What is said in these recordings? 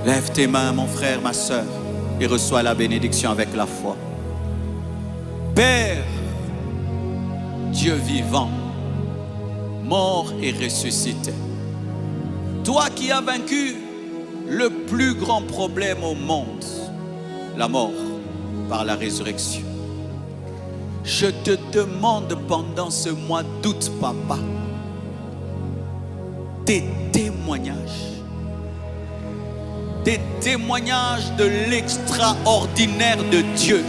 Lève tes mains, mon frère, ma sœur, et reçois la bénédiction avec la foi. Père, Dieu vivant, mort et ressuscité, toi qui as vaincu le plus grand problème au monde, la mort par la résurrection. Je te demande pendant ce mois d'août, papa, des témoignages de l'extraordinaire de Dieu,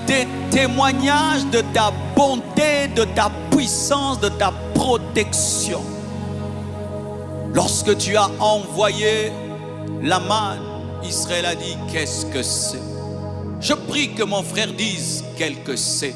des témoignages de ta bonté, de ta puissance, de ta protection. Lorsque tu as envoyé la manne, Israël a dit, qu'est-ce que c'est? Je prie que mon frère dise, quel que c'est.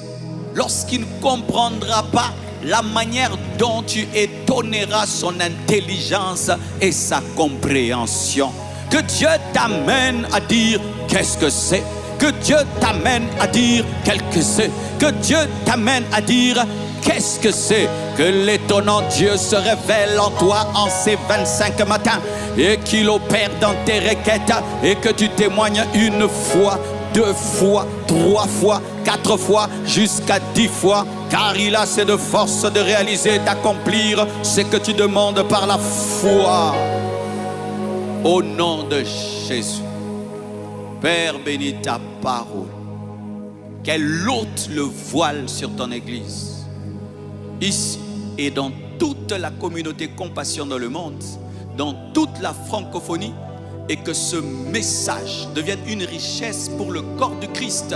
Lorsqu'il ne comprendra pas la manière dont tu étonneras son intelligence et sa compréhension. Que Dieu t'amène à dire, qu'est-ce que c'est? Que Dieu t'amène à dire, quel que c'est. Que Dieu t'amène à dire, qu'est-ce que c'est? Que l'étonnant Dieu se révèle en toi en ces 25 matins et qu'il opère dans tes requêtes et que tu témoignes une fois, 2 fois, 3 fois, 4 fois, jusqu'à 10 fois, car il a assez de force de réaliser, d'accomplir ce que tu demandes par la foi. Au nom de Jésus. Père, bénis ta parole. Qu'elle ôte le voile sur ton église. Ici et dans toute la communauté Compassion dans le monde, dans toute la francophonie, et que ce message devienne une richesse pour le corps du Christ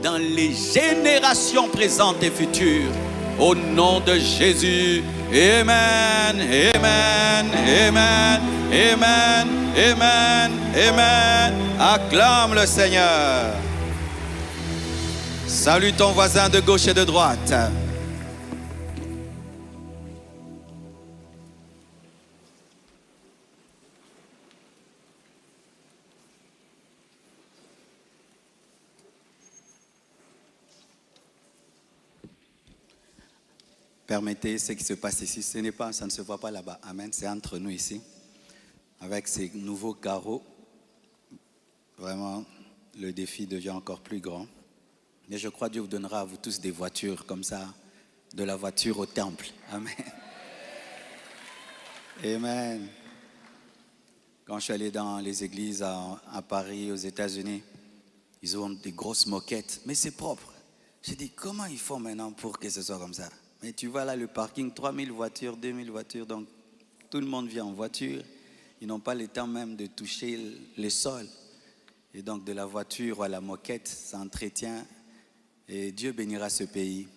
dans les générations présentes et futures. Au nom de Jésus, Amen, Amen, Amen, Amen, Amen, Amen. Acclame le Seigneur. Salue ton voisin de gauche et de droite. Permettez ce qui se passe ici, ça ne se voit pas là-bas. Amen, c'est entre nous ici. Avec ces nouveaux carreaux, vraiment, le défi devient encore plus grand. Mais je crois que Dieu vous donnera à vous tous des voitures comme ça, de la voiture au temple. Amen. Amen. Quand je suis allé dans les églises à Paris, aux États-Unis, ils ont des grosses moquettes, mais c'est propre. J'ai dit, comment ils font maintenant pour que ce soit comme ça? Mais tu vois là le parking, 3000 voitures, 2000 voitures, donc tout le monde vient en voiture. Ils n'ont pas le temps même de toucher le sol. Et donc de la voiture à la moquette, ça entretient. Et Dieu bénira ce pays.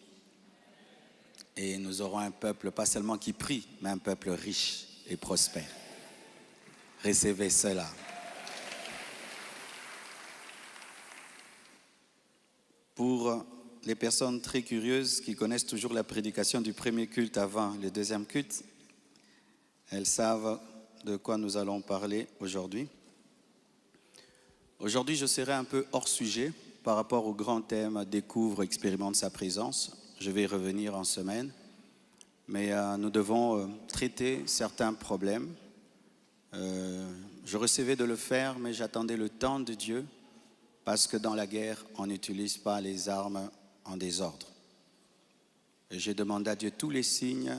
Et nous aurons un peuple, pas seulement qui prie, mais un peuple riche et prospère. Recevez cela. Pour les personnes très curieuses qui connaissent toujours la prédication du premier culte avant le deuxième culte, elles savent de quoi nous allons parler aujourd'hui. Aujourd'hui, je serai un peu hors sujet par rapport au grand thème « Découvre, expérimente sa présence ». Je vais y revenir en semaine, mais nous devons traiter certains problèmes. Je recevais de le faire, mais j'attendais le temps de Dieu parce que dans la guerre, on n'utilise pas les armes en désordre. Et j'ai demandé à Dieu tous les signes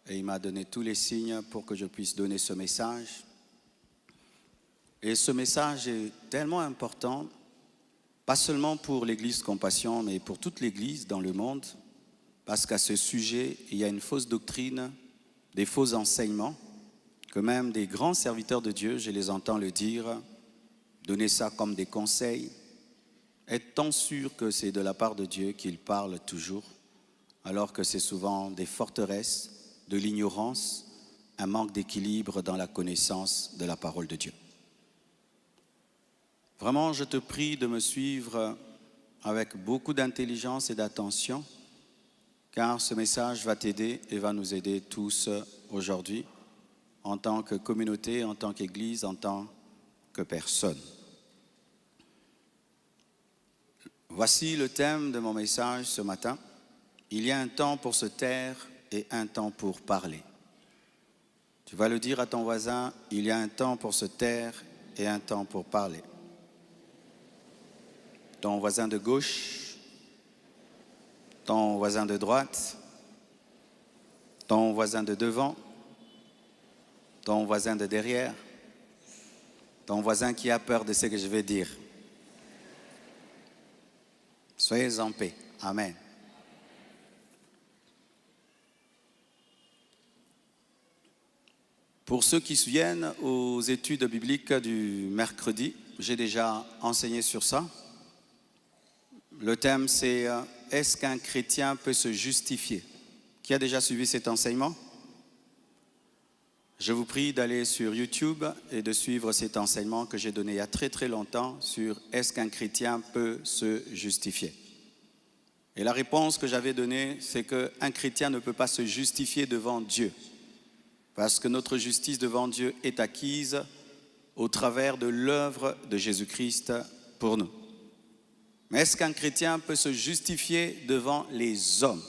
et il m'a donné tous les signes pour que je puisse donner ce message. Et ce message est tellement important, pas seulement pour l'Église Compassion, mais pour toute l'Église dans le monde, parce qu'à ce sujet, il y a une fausse doctrine, des faux enseignements, que même des grands serviteurs de Dieu, je les entends le dire, donner ça comme des conseils. Est-on sûr que c'est de la part de Dieu qu'il parle toujours, alors que c'est souvent des forteresses, de l'ignorance, un manque d'équilibre dans la connaissance de la parole de Dieu. Vraiment, je te prie de me suivre avec beaucoup d'intelligence et d'attention, car ce message va t'aider et va nous aider tous aujourd'hui, en tant que communauté, en tant qu'Église, en tant que personne. Voici le thème de mon message ce matin. Il y a un temps pour se taire et un temps pour parler. Tu vas le dire à ton voisin, il y a un temps pour se taire et un temps pour parler. Ton voisin de gauche, ton voisin de droite, ton voisin de devant, ton voisin de derrière, ton voisin qui a peur de ce que je vais dire. Soyez en paix. Amen. Pour ceux qui se souviennent aux études bibliques du mercredi, j'ai déjà enseigné sur ça. Le thème c'est « Est-ce qu'un chrétien peut se justifier ?» Qui a déjà suivi cet enseignement? Je vous prie d'aller sur YouTube et de suivre cet enseignement que j'ai donné il y a très longtemps sur « Est-ce qu'un chrétien peut se justifier ?» Et la réponse que j'avais donnée, c'est qu'un chrétien ne peut pas se justifier devant Dieu. Parce que notre justice devant Dieu est acquise au travers de l'œuvre de Jésus-Christ pour nous. Mais est-ce qu'un chrétien peut se justifier devant les hommes?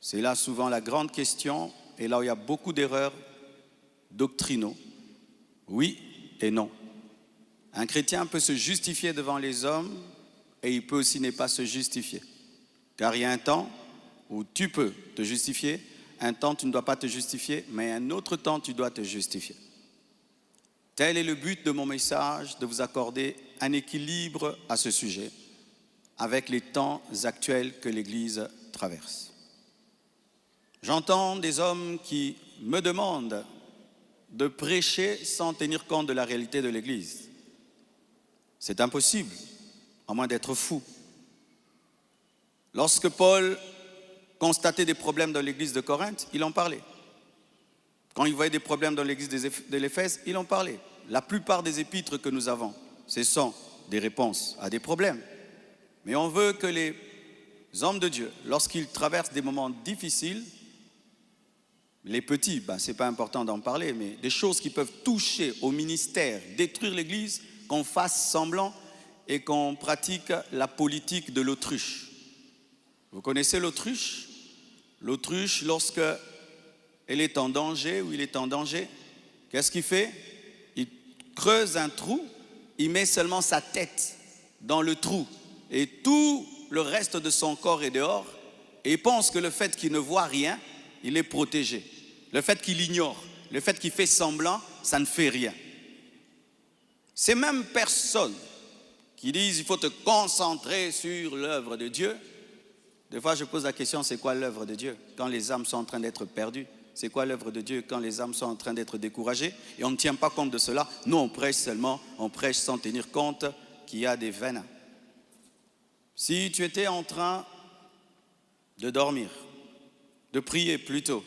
C'est là souvent la grande question et là où il y a beaucoup d'erreurs doctrinaux. Oui et non. Un chrétien peut se justifier devant les hommes et il peut aussi ne pas se justifier. Car il y a un temps où tu peux te justifier. Un temps, tu ne dois pas te justifier, mais un autre temps, tu dois te justifier. Tel est le but de mon message, de vous accorder un équilibre à ce sujet, avec les temps actuels que l'Église traverse. J'entends des hommes qui me demandent de prêcher sans tenir compte de la réalité de l'Église. C'est impossible, à moins d'être fou. Lorsque Paul constatait des problèmes dans l'église de Corinthe, il en parlait. Quand il voyait des problèmes dans l'église de l'Éphèse, il en parlait. La plupart des épîtres que nous avons, ce sont des réponses à des problèmes. Mais on veut que les hommes de Dieu, lorsqu'ils traversent des moments difficiles, les petits, ce n'est pas important d'en parler, mais des choses qui peuvent toucher au ministère, détruire l'église, qu'on fasse semblant et qu'on pratique la politique de l'autruche. Vous connaissez l'autruche? L'autruche, lorsque elle est en danger ou il est en danger, qu'est-ce qu'il fait? Il creuse un trou, il met seulement sa tête dans le trou et tout le reste de son corps est dehors et il pense que le fait qu'il ne voit rien, il est protégé. Le fait qu'il ignore, le fait qu'il fait semblant, ça ne fait rien. Ces mêmes personnes qui disent il faut te concentrer sur l'œuvre de Dieu. Des fois, je pose la question, c'est quoi l'œuvre de Dieu? Quand les âmes sont en train d'être perdues, c'est quoi l'œuvre de Dieu? Quand les âmes sont en train d'être découragées, et on ne tient pas compte de cela. Nous, on prêche seulement, on prêche sans tenir compte qu'il y a des veines. Si tu étais en train de dormir, de prier plutôt,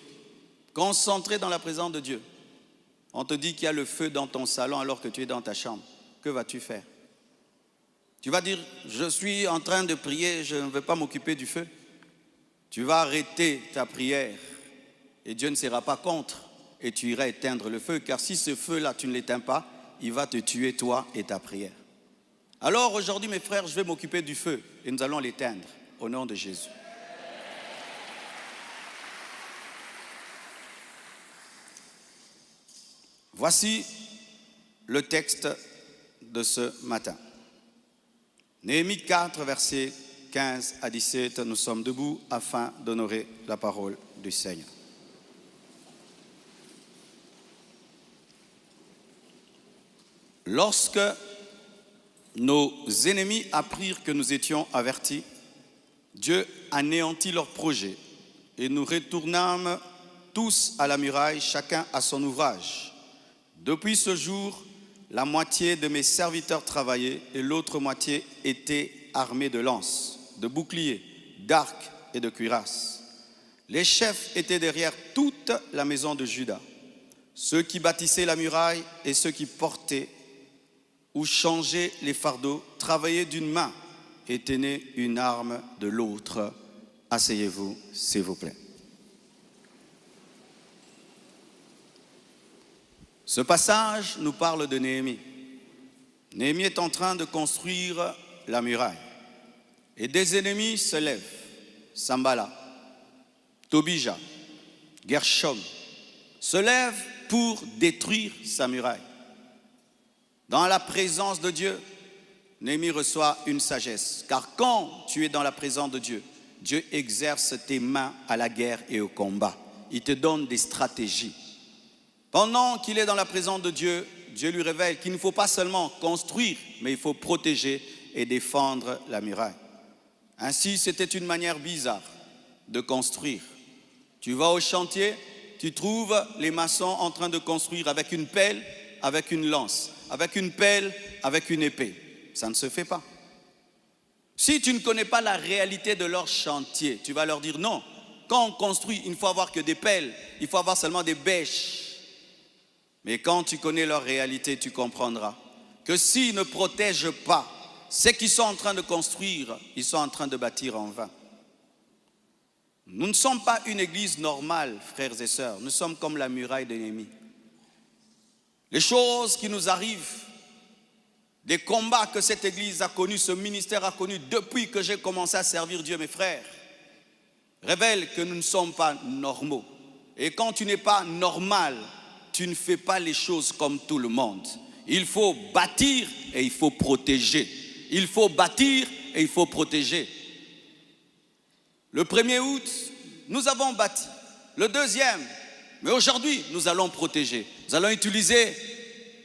concentré dans la présence de Dieu, on te dit qu'il y a le feu dans ton salon alors que tu es dans ta chambre, que vas-tu faire? Tu vas dire, je suis en train de prier, je ne vais pas m'occuper du feu. Tu vas arrêter ta prière et Dieu ne sera pas contre et tu iras éteindre le feu. Car si ce feu-là, tu ne l'éteins pas, il va te tuer toi et ta prière. Alors aujourd'hui, mes frères, je vais m'occuper du feu et nous allons l'éteindre au nom de Jésus. Voici le texte de ce matin. Néhémie 4, versets 15 à 17, nous sommes debout afin d'honorer la parole du Seigneur. Lorsque nos ennemis apprirent que nous étions avertis, Dieu anéantit leurs projets et nous retournâmes tous à la muraille, chacun à son ouvrage. Depuis ce jour, la moitié de mes serviteurs travaillaient et l'autre moitié était armée de lances, de boucliers, d'arcs et de cuirasses. Les chefs étaient derrière toute la maison de Juda. Ceux qui bâtissaient la muraille et ceux qui portaient ou changeaient les fardeaux travaillaient d'une main et tenaient une arme de l'autre. Asseyez-vous, s'il vous plaît. Ce passage nous parle de Néhémie. Néhémie est en train de construire la muraille. Et des ennemis se lèvent. Sambala, Tobija, Gershom se lèvent pour détruire sa muraille. Dans la présence de Dieu, Néhémie reçoit une sagesse. Car quand tu es dans la présence de Dieu, Dieu exerce tes mains à la guerre et au combat. Il te donne des stratégies. Pendant qu'il est dans la présence de Dieu, Dieu lui révèle qu'il ne faut pas seulement construire, mais il faut protéger et défendre la muraille. Ainsi, c'était une manière bizarre de construire. Tu vas au chantier, tu trouves les maçons en train de construire avec une pelle, avec une lance, avec une pelle, avec une épée. Ça ne se fait pas. Si tu ne connais pas la réalité de leur chantier, tu vas leur dire non. Quand on construit, il ne faut avoir que des pelles, il faut avoir seulement des bêches. Mais quand tu connais leur réalité, tu comprendras que s'ils ne protègent pas ce qu'ils sont en train de construire, ils sont en train de bâtir en vain. Nous ne sommes pas une église normale, frères et sœurs. Nous sommes comme la muraille de Néhémie. Les choses qui nous arrivent, des combats que cette église a connus, ce ministère a connu depuis que j'ai commencé à servir Dieu, mes frères, révèlent que nous ne sommes pas normaux. Et quand tu n'es pas normal, tu ne fais pas les choses comme tout le monde. Il faut bâtir et il faut protéger. Il faut bâtir et il faut protéger. Le 1er août, nous avons bâti. Le 2e, mais aujourd'hui, nous allons protéger. Nous allons utiliser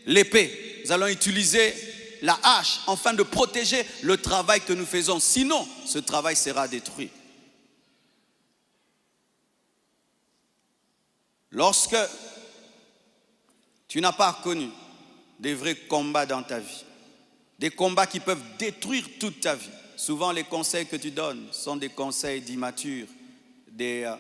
l'épée. Nous allons utiliser la hache afin de protéger le travail que nous faisons. Sinon, ce travail sera détruit. Lorsque tu n'as pas connu des vrais combats dans ta vie, des combats qui peuvent détruire toute ta vie, souvent les conseils que tu donnes sont des conseils d'immatures, des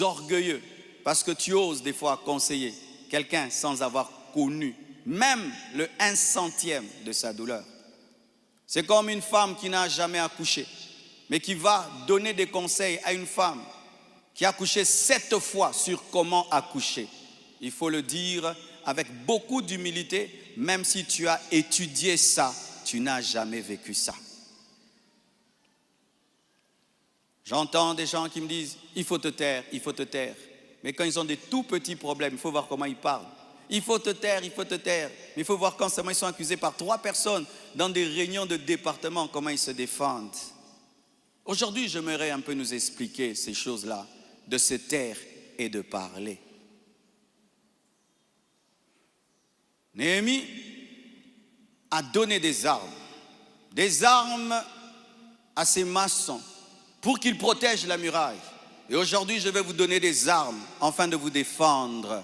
orgueilleux, parce que tu oses des fois conseiller quelqu'un sans avoir connu même le 1/100e de sa douleur. C'est comme une femme qui n'a jamais accouché, mais qui va donner des conseils à une femme qui a accouché 7 fois sur comment accoucher. Il faut le dire avec beaucoup d'humilité, même si tu as étudié ça, tu n'as jamais vécu ça. J'entends des gens qui me disent, il faut te taire, il faut te taire. Mais quand ils ont des tout petits problèmes, il faut voir comment ils parlent. Il faut te taire, il faut te taire. Mais il faut voir quand seulement ils sont accusés par 3 personnes dans des réunions de département, comment ils se défendent. Aujourd'hui, j'aimerais un peu nous expliquer ces choses-là, de se taire et de parler. Néhémie a donné des armes à ses maçons pour qu'ils protègent la muraille. Et aujourd'hui, je vais vous donner des armes afin de vous défendre.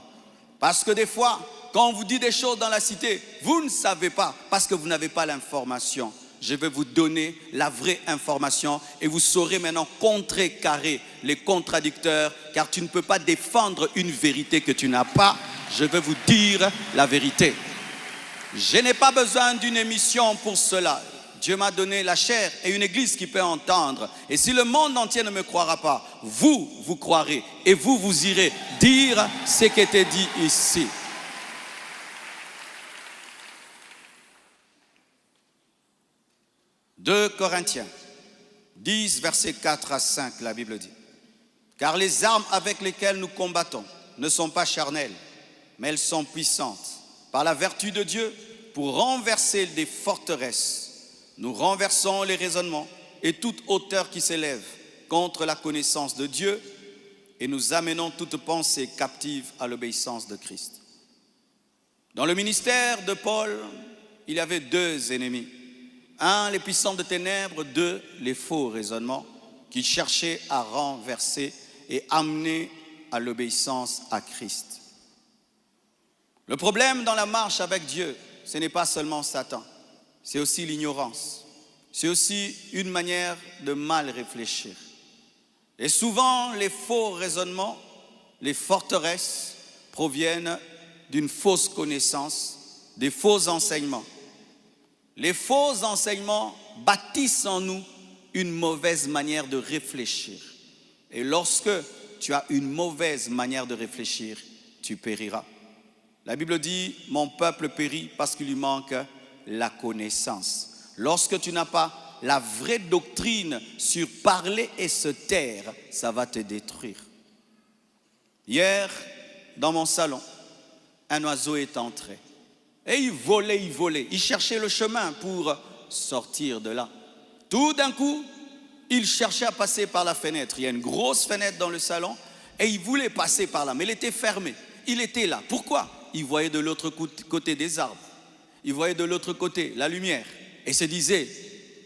Parce que des fois, quand on vous dit des choses dans la cité, vous ne savez pas parce que vous n'avez pas l'information. Je vais vous donner la vraie information et vous saurez maintenant contrecarrer les contradicteurs, car tu ne peux pas défendre une vérité que tu n'as pas. Je vais vous dire la vérité. Je n'ai pas besoin d'une émission pour cela. Dieu m'a donné la chair et une église qui peut entendre. Et si le monde entier ne me croira pas, vous croirez et vous irez dire ce qui était dit ici. « 2 Corinthiens 10, versets 4 à 5, la Bible dit. « Car les armes avec lesquelles nous combattons ne sont pas charnelles, mais elles sont puissantes. Par la vertu de Dieu, pour renverser des forteresses, nous renversons les raisonnements et toute hauteur qui s'élève contre la connaissance de Dieu et nous amenons toute pensée captive à l'obéissance de Christ. » Dans le ministère de Paul, il y avait 2 ennemis. 1, les puissants de ténèbres. 2, les faux raisonnements qui cherchaient à renverser et amener à l'obéissance à Christ. Le problème dans la marche avec Dieu, ce n'est pas seulement Satan, c'est aussi l'ignorance. C'est aussi une manière de mal réfléchir. Et souvent, les faux raisonnements, les forteresses proviennent d'une fausse connaissance, des faux enseignements. Les faux enseignements bâtissent en nous une mauvaise manière de réfléchir. Et lorsque tu as une mauvaise manière de réfléchir, tu périras. La Bible dit, mon peuple périt parce qu'il lui manque la connaissance. Lorsque tu n'as pas la vraie doctrine sur parler et se taire, ça va te détruire. Hier, dans mon salon, un oiseau est entré. Et il volait. Il cherchait le chemin pour sortir de là. Tout d'un coup, il cherchait à passer par la fenêtre. Il y a une grosse fenêtre dans le salon et il voulait passer par là, mais elle était fermée. Il était là. Pourquoi? Il voyait de l'autre côté des arbres. Il voyait de l'autre côté la lumière et se disait,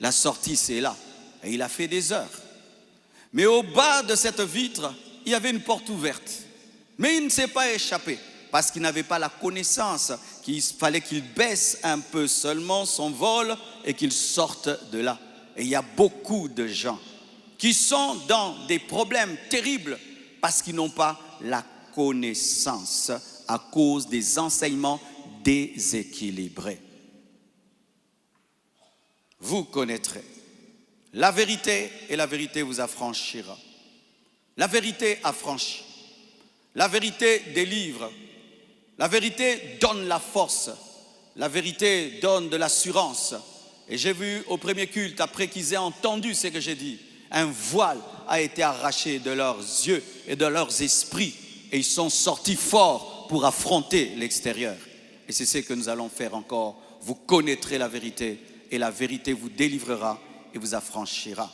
la sortie c'est là. Et il a fait des heures. Mais au bas de cette vitre, il y avait une porte ouverte. Mais il ne s'est pas échappé parce qu'il n'avait pas la connaissance qu'il fallait qu'il baisse un peu seulement son vol et qu'il sorte de là. Et il y a beaucoup de gens qui sont dans des problèmes terribles parce qu'ils n'ont pas la connaissance à cause des enseignements déséquilibrés. Vous connaîtrez la vérité et la vérité vous affranchira. La vérité affranchit. La vérité délivre. La vérité donne la force. La vérité donne de l'assurance. Et j'ai vu au premier culte, après qu'ils aient entendu ce que j'ai dit, un voile a été arraché de leurs yeux et de leurs esprits. Et ils sont sortis forts pour affronter l'extérieur. Et c'est ce que nous allons faire encore. Vous connaîtrez la vérité et la vérité vous délivrera et vous affranchira.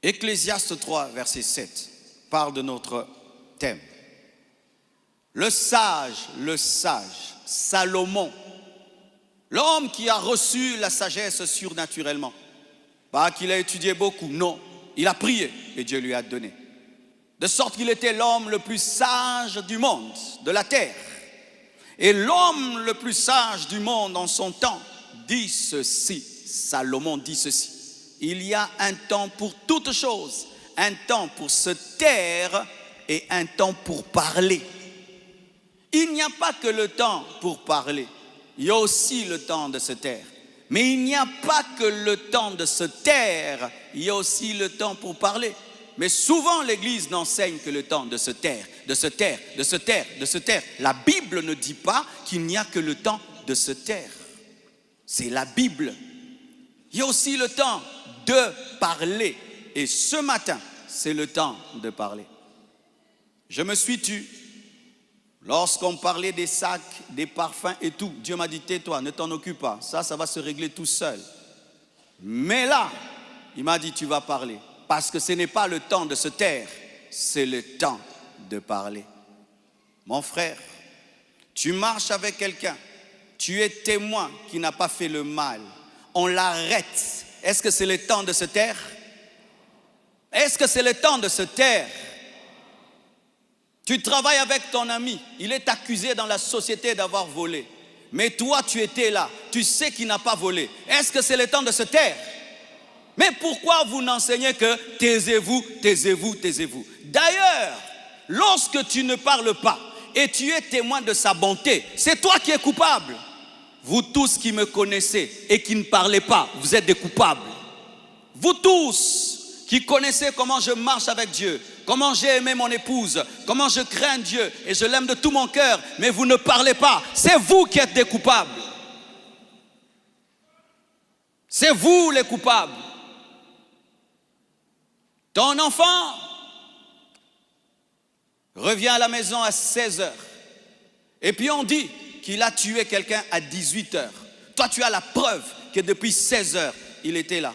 Ecclésiaste 3, verset 7, parle de notre thème. Le sage, Salomon, l'homme qui a reçu la sagesse surnaturellement, pas qu'il a étudié beaucoup, non, il a prié et Dieu lui a donné. De sorte qu'il était l'homme le plus sage du monde, de la terre. Et l'homme le plus sage du monde en son temps dit ceci, Salomon dit ceci. Il y a un temps pour toutes choses, un temps pour se taire et un temps pour parler. Il n'y a pas que le temps pour parler, il y a aussi le temps de se taire. Mais il n'y a pas que le temps de se taire, il y a aussi le temps pour parler. Mais souvent l'Église n'enseigne que le temps de se taire, de se taire, de se taire, de se taire. La Bible ne dit pas qu'il n'y a que le temps de se taire. C'est la Bible. Il y a aussi le temps de parler. Et ce matin, c'est le temps de parler. Je me suis tu. Lorsqu'on parlait des sacs, des parfums et tout, Dieu m'a dit, tais-toi, ne t'en occupe pas. Ça va se régler tout seul. Mais là, il m'a dit, tu vas parler. Parce que ce n'est pas le temps de se taire, c'est le temps de parler. Mon frère, tu marches avec quelqu'un, tu es témoin qui n'a pas fait le mal. On l'arrête. Est-ce que c'est le temps de se taire? Est-ce que c'est le temps de se taire? Tu travailles avec ton ami, il est accusé dans la société d'avoir volé. Mais toi, tu étais là, tu sais qu'il n'a pas volé. Est-ce que c'est le temps de se taire? Mais pourquoi vous n'enseignez que taisez-vous, taisez-vous, taisez-vous? D'ailleurs, lorsque tu ne parles pas et tu es témoin de sa bonté, c'est toi qui es coupable. Vous tous qui me connaissez et qui ne parlez pas, vous êtes des coupables. Vous tous qui connaissez comment je marche avec Dieu, comment j'ai aimé mon épouse, comment je crains Dieu et je l'aime de tout mon cœur, mais vous ne parlez pas, c'est vous qui êtes des coupables. C'est vous les coupables. Ton enfant revient à la maison à 16h. Et puis on dit qu'il a tué quelqu'un à 18h. Toi, tu as la preuve que depuis 16h, il était là.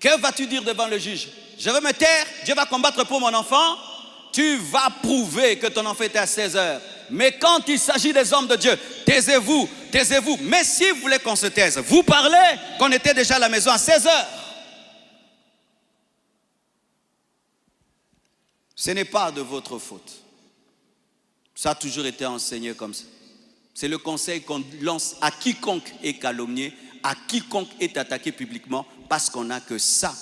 Que vas-tu dire devant le juge? Je vais me taire, Dieu va combattre pour mon enfant. Tu vas prouver que ton enfant était à 16h. Mais quand il s'agit des hommes de Dieu, taisez-vous, taisez-vous. Mais si vous voulez qu'on se taise, vous parlez qu'on était déjà à la maison à 16h. Ce n'est pas de votre faute. Ça a toujours été enseigné comme ça. C'est le conseil qu'on lance à quiconque est calomnié, à quiconque est attaqué publiquement, parce qu'on n'a que ça.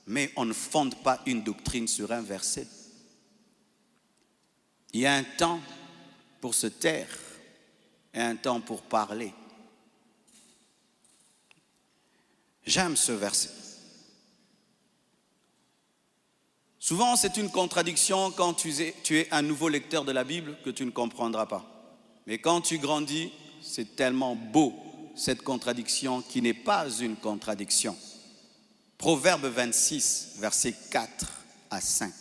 Mais on ne fonde pas une doctrine sur un verset. Il y a un temps pour se taire et un temps pour parler. J'aime ce verset. Souvent, c'est une contradiction quand tu es un nouveau lecteur de la Bible que tu ne comprendras pas. Mais quand tu grandis, c'est tellement beau, cette contradiction qui n'est pas une contradiction. Proverbe 26, versets 4 à 5.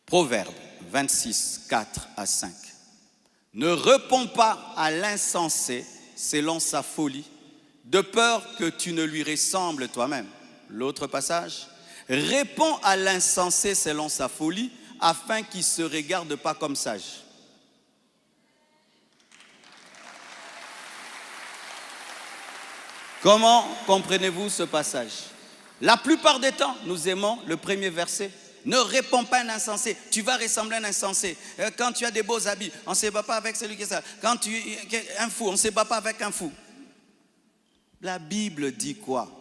Proverbe 26, 4 à 5. Ne réponds pas à l'insensé selon sa folie, de peur que tu ne lui ressembles toi-même. L'autre passage. Réponds à l'insensé selon sa folie, afin qu'il ne se regarde pas comme sage. Comment comprenez-vous ce passage? La plupart des temps, nous aimons le premier verset. Ne réponds pas à un insensé, tu vas ressembler à un insensé. Quand tu as des beaux habits, on ne se bat pas avec celui qui est ça. Quand tu es un fou, on ne se bat pas avec un fou. La Bible dit quoi?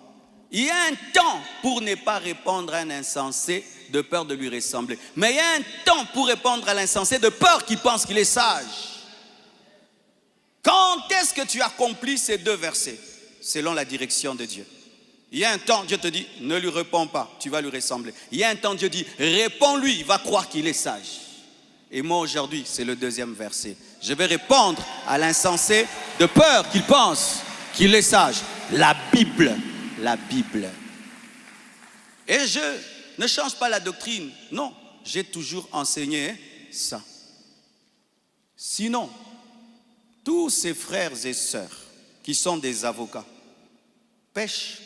Il y a un temps pour ne pas répondre à un insensé de peur de lui ressembler. Mais il y a un temps pour répondre à l'insensé de peur qu'il pense qu'il est sage. Quand est-ce que tu accomplis ces deux versets? Selon la direction de Dieu. Il y a un temps, Dieu te dit, ne lui réponds pas, tu vas lui ressembler. Il y a un temps, Dieu dit, réponds-lui, il va croire qu'il est sage. Et moi aujourd'hui, c'est le deuxième verset. Je vais répondre à l'insensé de peur qu'il pense qu'il est sage. La Bible. Et je ne change pas la doctrine. Non, j'ai toujours enseigné ça. Sinon, tous ces frères et sœurs qui sont des avocats pêchent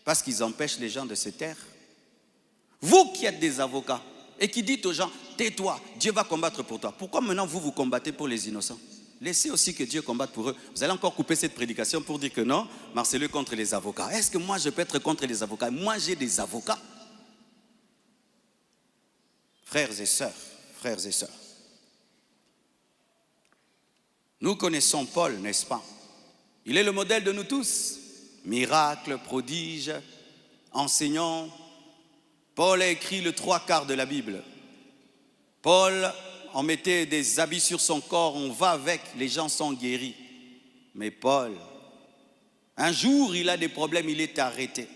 parce qu'ils empêchent les gens de se taire. Vous qui êtes des avocats et qui dites aux gens, tais-toi, Dieu va combattre pour toi. Pourquoi maintenant vous combattez pour les innocents? Laissez aussi que Dieu combatte pour eux. Vous allez encore couper cette prédication pour dire que non, Marcellus est contre les avocats. Est-ce que moi je peux être contre les avocats? Moi j'ai des avocats. Frères et sœurs, nous connaissons Paul, n'est-ce pas? Il est le modèle de nous tous. Miracle, prodige, enseignant. Paul a écrit le 3/4 de la Bible. Paul, on mettait des habits sur son corps, on va avec, les gens sont guéris. Mais Paul, un jour, il a des problèmes, il est arrêté.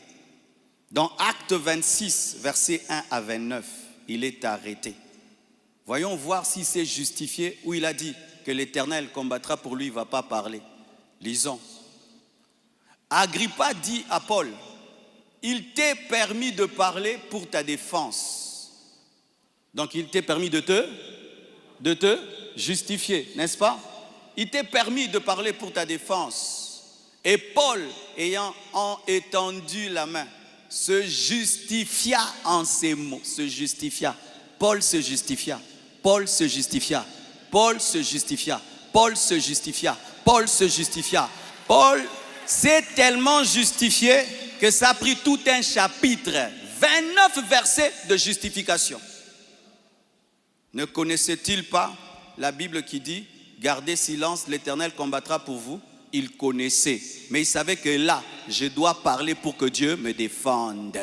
Dans Acte 26, versets 1 à 29, il est arrêté. Voyons voir s'il s'est justifié ou il a dit que l'Éternel combattra pour lui, il ne va pas parler. Lisons. Agrippa dit à Paul, il t'est permis de parler pour ta défense. Donc il t'est permis de te justifier, n'est-ce pas? Il t'est permis de parler pour ta défense. Et Paul, ayant étendu la main, se justifia en ces mots. Se justifia. Paul se justifia. Paul se justifia. Paul se justifia. Paul se justifia. Paul se justifia. Paul s'est tellement justifié que ça a pris tout un chapitre, 29 versets de justification. Ne connaissait-il pas la Bible qui dit « Gardez silence, l'Éternel combattra pour vous » Il connaissait, mais il savait que là, je dois parler pour que Dieu me défende.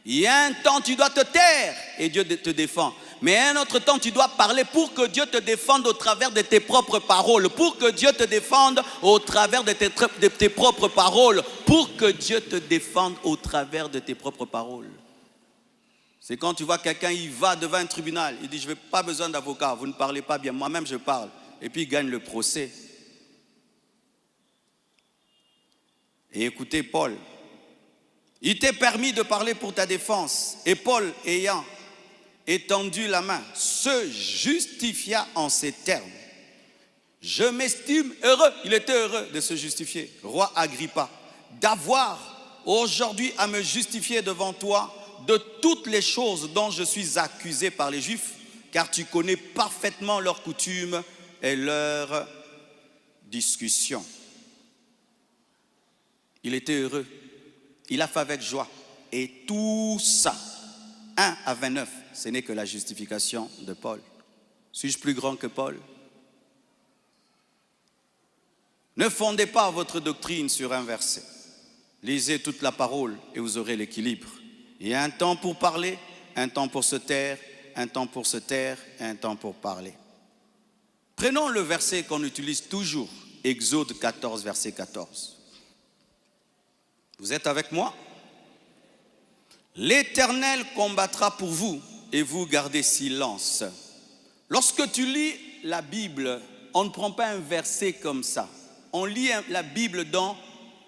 Il y a un temps, tu dois te taire et Dieu te défend. Mais à un autre temps, tu dois parler pour que Dieu te défende au travers de tes propres paroles. Pour que Dieu te défende au travers de tes propres paroles. Pour que Dieu te défende au travers de tes propres paroles. C'est quand tu vois quelqu'un, il va devant un tribunal. Il dit, je n'ai pas besoin d'avocat, vous ne parlez pas bien. Moi-même, je parle. Et puis, il gagne le procès. Et écoutez Paul, il t'est permis de parler pour ta défense. Et Paul, ayant étendu la main, se justifia en ces termes. Je m'estime heureux, il était heureux de se justifier, roi Agrippa, d'avoir aujourd'hui à me justifier devant toi de toutes les choses dont je suis accusé par les Juifs, car tu connais parfaitement leurs coutumes et leurs discussions. Il était heureux, il a fait avec joie. Et tout ça, 1 à 29, ce n'est que la justification de Paul. Suis-je plus grand que Paul? Ne fondez pas votre doctrine sur un verset. Lisez toute la parole et vous aurez l'équilibre. Il y a un temps pour parler, un temps pour se taire, un temps pour se taire, un temps pour parler. Prenons le verset qu'on utilise toujours, Exode 14, verset 14. Vous êtes avec moi? L'Éternel combattra pour vous et vous gardez silence. Lorsque tu lis la Bible, on ne prend pas un verset comme ça. On lit la Bible dans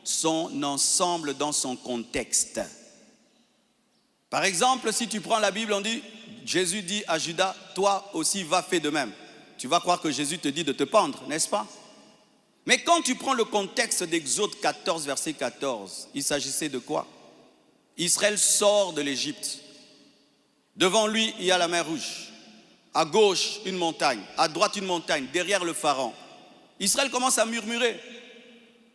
son ensemble dans son contexte. Par exemple, si tu prends la Bible, on dit, Jésus dit à Judas, toi aussi va faire de même. Tu vas croire que Jésus te dit de te pendre, n'est-ce pas? Mais quand tu prends le contexte d'Exode 14, verset 14, il s'agissait de quoi? Israël sort de l'Égypte. Devant lui, il y a la mer Rouge. À gauche, une montagne. À droite, une montagne. Derrière le pharaon. Israël commence à murmurer.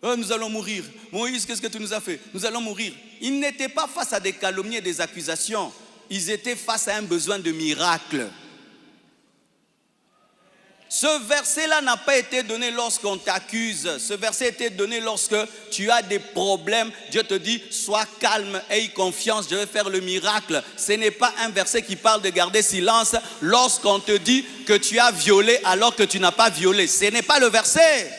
Oh, nous allons mourir. Moïse, qu'est-ce que tu nous as fait? Nous allons mourir. Ils n'étaient pas face à des calomnies et des accusations. Ils étaient face à un besoin de miracle. Ce verset-là n'a pas été donné lorsqu'on t'accuse. Ce verset a été donné lorsque tu as des problèmes. Dieu te dit, sois calme, aie confiance, je vais faire le miracle. Ce n'est pas un verset qui parle de garder silence lorsqu'on te dit que tu as violé alors que tu n'as pas violé. Ce n'est pas le verset.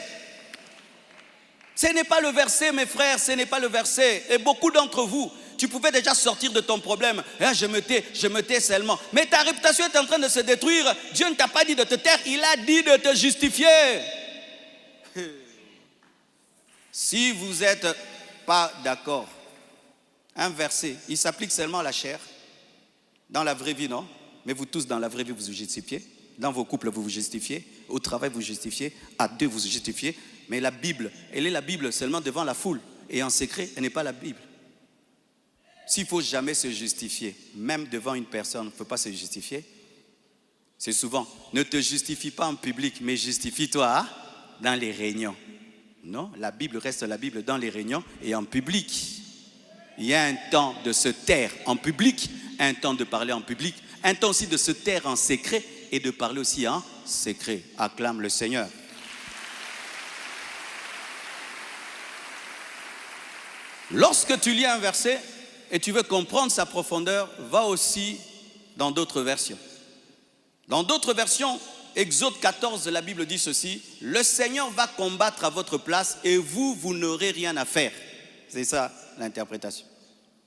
Ce n'est pas le verset, mes frères, ce n'est pas le verset. Et beaucoup d'entre vous, tu pouvais déjà sortir de ton problème. Je me tais seulement. Mais ta réputation est en train de se détruire. Dieu ne t'a pas dit de te taire, il a dit de te justifier. Si vous n'êtes pas d'accord, un verset, il s'applique seulement à la chair. Dans la vraie vie, non. Mais vous tous, dans la vraie vie, vous vous justifiez. Dans vos couples, vous vous justifiez. Au travail, vous vous justifiez. À deux, vous vous justifiez. Mais la Bible, elle est la Bible seulement devant la foule. Et en secret, elle n'est pas la Bible. S'il ne faut jamais se justifier, même devant une personne, il ne faut pas se justifier. C'est souvent, ne te justifie pas en public, mais justifie-toi dans les réunions. Non, la Bible reste la Bible dans les réunions et en public. Il y a un temps de se taire en public, un temps de parler en public, un temps aussi de se taire en secret et de parler aussi en secret. Acclame le Seigneur. Lorsque tu lis un verset et tu veux comprendre sa profondeur, va aussi dans d'autres versions. Dans d'autres versions, Exode 14, la Bible dit ceci, « Le Seigneur va combattre à votre place et vous, vous n'aurez rien à faire. » C'est ça l'interprétation.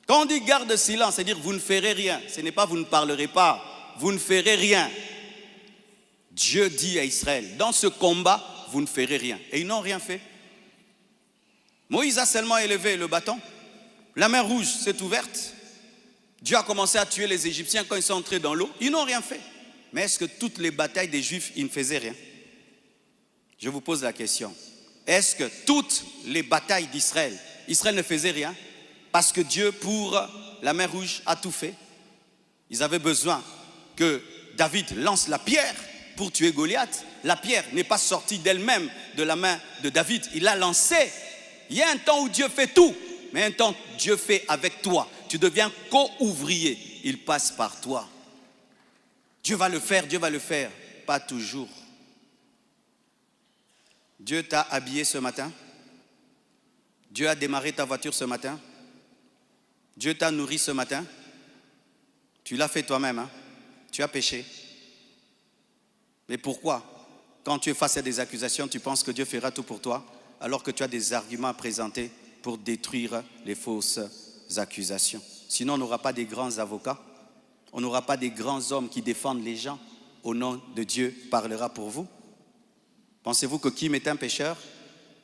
Quand on dit « garde silence », c'est-à-dire « vous ne ferez rien ». Ce n'est pas « vous ne parlerez pas », vous ne ferez rien. Dieu dit à Israël, dans ce combat, vous ne ferez rien. Et ils n'ont rien fait. Moïse a seulement élevé le bâton. La mer Rouge s'est ouverte. Dieu a commencé à tuer les Égyptiens quand ils sont entrés dans l'eau. Ils n'ont rien fait. Mais est-ce que toutes les batailles des Juifs, ils ne faisaient rien? Je vous pose la question. Est-ce que toutes les batailles d'Israël, Israël ne faisait rien? Parce que Dieu, pour la mer Rouge, a tout fait. Ils avaient besoin que David lance la pierre pour tuer Goliath. La pierre n'est pas sortie d'elle-même de la main de David. Il l'a lancée. Il y a un temps où Dieu fait tout, mais un temps Dieu fait avec toi. Tu deviens co-ouvrier. Il passe par toi. Dieu va le faire, pas toujours. Dieu t'a habillé ce matin. Dieu a démarré ta voiture ce matin. Dieu t'a nourri ce matin. Tu l'as fait toi-même, hein? Tu as péché. Mais pourquoi? Quand tu es face à des accusations, tu penses que Dieu fera tout pour toi, alors que tu as des arguments à présenter pour détruire les fausses accusations. Sinon, on n'aura pas des grands avocats, on n'aura pas des grands hommes qui défendent les gens. Au nom de Dieu, parlera pour vous. Pensez-vous que Kim est un pécheur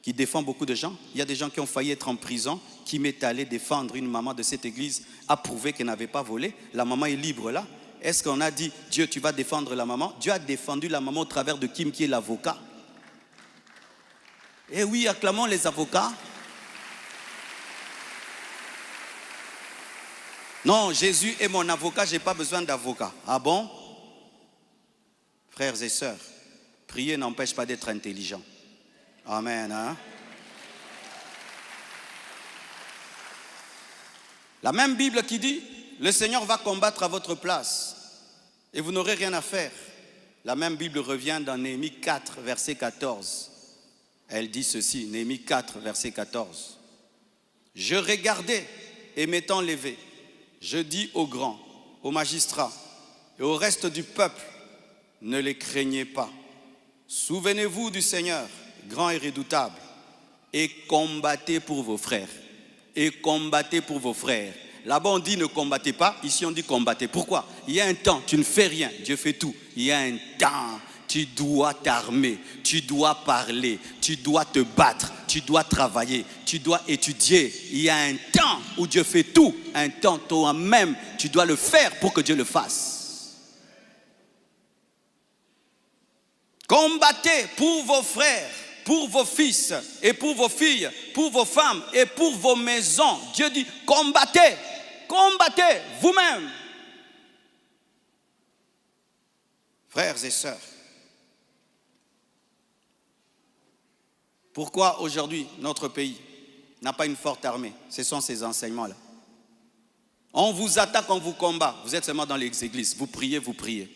qui défend beaucoup de gens? Il y a des gens qui ont failli être en prison. Kim est allé défendre une maman de cette église, a prouvé qu'elle n'avait pas volé. La maman est libre là. Est-ce qu'on a dit, Dieu, tu vas défendre la maman? Dieu a défendu la maman au travers de Kim qui est l'avocat. Eh oui, acclamons les avocats. Non, Jésus est mon avocat, je n'ai pas besoin d'avocat. Ah bon? Frères et sœurs, prier n'empêche pas d'être intelligent. Amen. Hein? La même Bible qui dit, le Seigneur va combattre à votre place et vous n'aurez rien à faire. La même Bible revient dans Néhémie 4, verset 14. Elle dit ceci, Néhémie 4, verset 14. Je regardais et m'étant levé, je dis aux grands, aux magistrats et au reste du peuple, ne les craignez pas. Souvenez-vous du Seigneur, grand et redoutable, et combattez pour vos frères. Et combattez pour vos frères. Là-bas, on dit ne combattez pas, ici on dit combattez. Pourquoi? Il y a un temps, tu ne fais rien, Dieu fait tout. Il y a un temps, tu dois t'armer, tu dois parler, tu dois te battre, tu dois travailler, tu dois étudier. Il y a un temps où Dieu fait tout, un temps toi-même, tu dois le faire pour que Dieu le fasse. Combattez pour vos frères, pour vos fils et pour vos filles, pour vos femmes et pour vos maisons. Dieu dit, combattez, combattez vous-même. Frères et sœurs, pourquoi aujourd'hui notre pays n'a pas une forte armée? Ce sont ces enseignements-là. On vous attaque, on vous combat. Vous êtes seulement dans les églises. Vous priez, vous priez.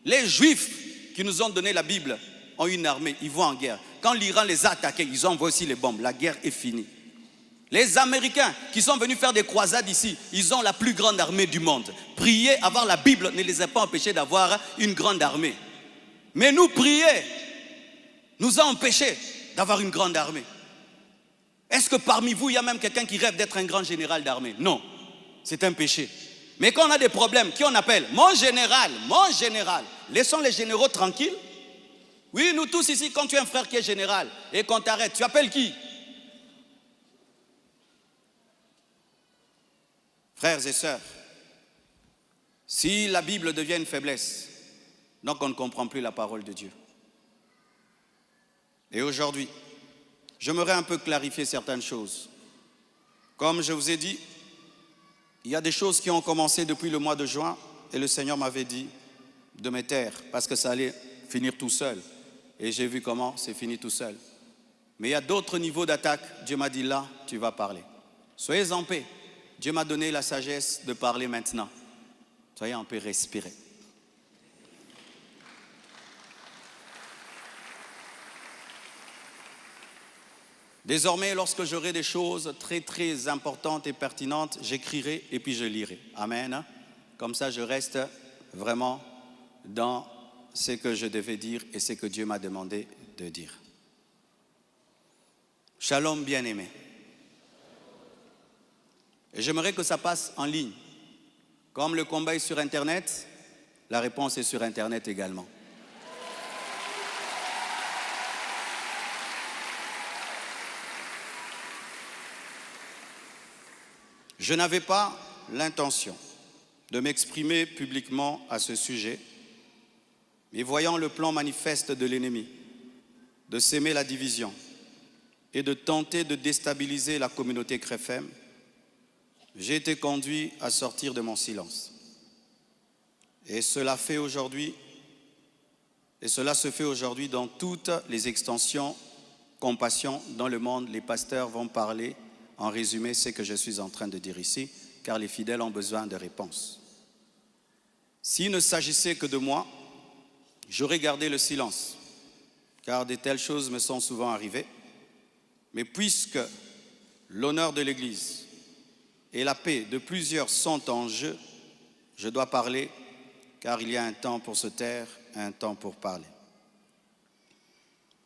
Les Juifs qui nous ont donné la Bible ont une armée. Ils vont en guerre. Quand l'Iran les a attaqués, ils ont envoyé aussi les bombes. La guerre est finie. Les Américains qui sont venus faire des croisades ici, ils ont la plus grande armée du monde. Prier, avoir la Bible ne les a pas empêchés d'avoir une grande armée. Mais nous, prier nous a empêchés d'avoir une grande armée. Est-ce que parmi vous, il y a même quelqu'un qui rêve d'être un grand général d'armée? Non, c'est un péché. Mais quand on a des problèmes, qui on appelle? Mon général, mon général. Laissons les généraux tranquilles. Oui, nous tous ici, quand tu as un frère qui est général et qu'on t'arrête, tu appelles qui? Frères et sœurs, si la Bible devient une faiblesse, donc on ne comprend plus la parole de Dieu. Et aujourd'hui, j'aimerais un peu clarifier certaines choses. Comme je vous ai dit, il y a des choses qui ont commencé depuis le mois de juin et le Seigneur m'avait dit de me taire parce que ça allait finir tout seul. Et j'ai vu comment c'est fini tout seul. Mais il y a d'autres niveaux d'attaque. Dieu m'a dit là, tu vas parler. Soyez en paix. Dieu m'a donné la sagesse de parler maintenant. Soyez en paix, respirez. Désormais, lorsque j'aurai des choses très très importantes et pertinentes, j'écrirai et puis je lirai. Amen. Comme ça, je reste vraiment dans ce que je devais dire et ce que Dieu m'a demandé de dire. Shalom bien-aimé. Et j'aimerais que ça passe en ligne. Comme le combat est sur Internet, la réponse est sur Internet également. Je n'avais pas l'intention de m'exprimer publiquement à ce sujet, mais voyant le plan manifeste de l'ennemi, de s'aimer la division et de tenter de déstabiliser la communauté CREFEM, j'ai été conduit à sortir de mon silence. Et cela se fait aujourd'hui dans toutes les extensions compassion dans le monde. Les pasteurs vont parler en résumé ce que je suis en train de dire ici, car les fidèles ont besoin de réponses. S'il ne s'agissait que de moi, j'aurais gardé le silence, car de telles choses me sont souvent arrivées. Mais puisque l'honneur de l'Église et la paix de plusieurs sont en jeu, je dois parler, car il y a un temps pour se taire, un temps pour parler.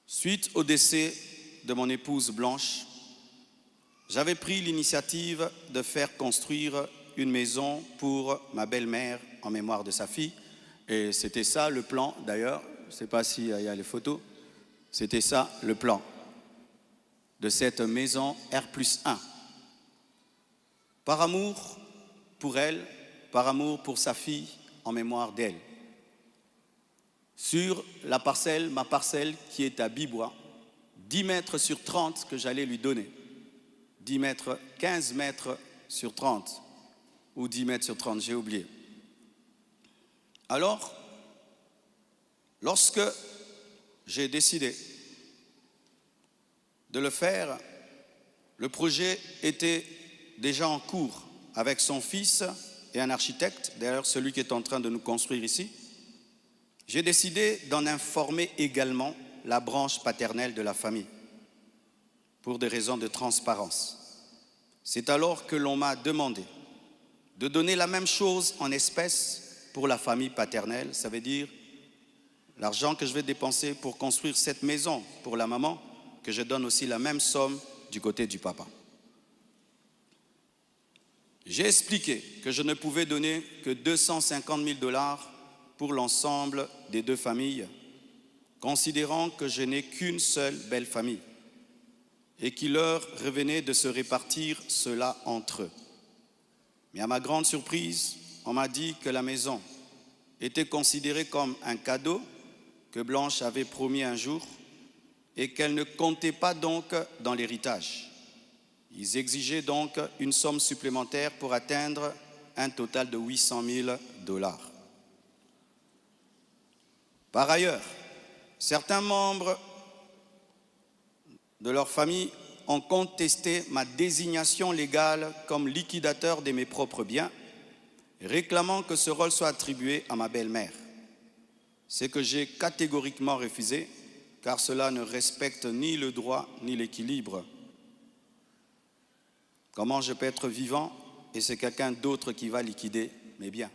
Suite au décès de mon épouse Blanche, j'avais pris l'initiative de faire construire une maison pour ma belle-mère en mémoire de sa fille. Et c'était ça le plan, d'ailleurs, je ne sais pas s'il y a les photos, c'était ça le plan de cette maison R+1. Par amour pour elle, par amour pour sa fille, en mémoire d'elle. Sur la parcelle, ma parcelle qui est à Bibois, 10 mètres sur 30 que j'allais lui donner. 10 mètres, 15 mètres sur 30, ou 10 mètres sur 30, j'ai oublié. Alors, lorsque j'ai décidé de le faire, le projet était déjà en cours avec son fils et un architecte, d'ailleurs celui qui est en train de nous construire ici. J'ai décidé d'en informer également la branche paternelle de la famille, pour des raisons de transparence. C'est alors que l'on m'a demandé de donner la même chose en espèces pour la famille paternelle. Ça veut dire l'argent que je vais dépenser pour construire cette maison pour la maman, que je donne aussi la même somme du côté du papa. J'ai expliqué que je ne pouvais donner que 250 000 $ pour l'ensemble des deux familles, considérant que je n'ai qu'une seule belle famille. et qu'il leur revenait de se répartir cela entre eux. Mais à ma grande surprise, on m'a dit que la maison était considérée comme un cadeau que Blanche avait promis un jour et qu'elle ne comptait pas donc dans l'héritage. Ils exigeaient donc une somme supplémentaire pour atteindre un total de 800 000 $. Par ailleurs, certains membres de leur famille ont contesté ma désignation légale comme liquidateur de mes propres biens, réclamant que ce rôle soit attribué à ma belle-mère. C'est que j'ai catégoriquement refusé, car cela ne respecte ni le droit ni l'équilibre. Comment je peux être vivant et c'est quelqu'un d'autre qui va liquider mes biens?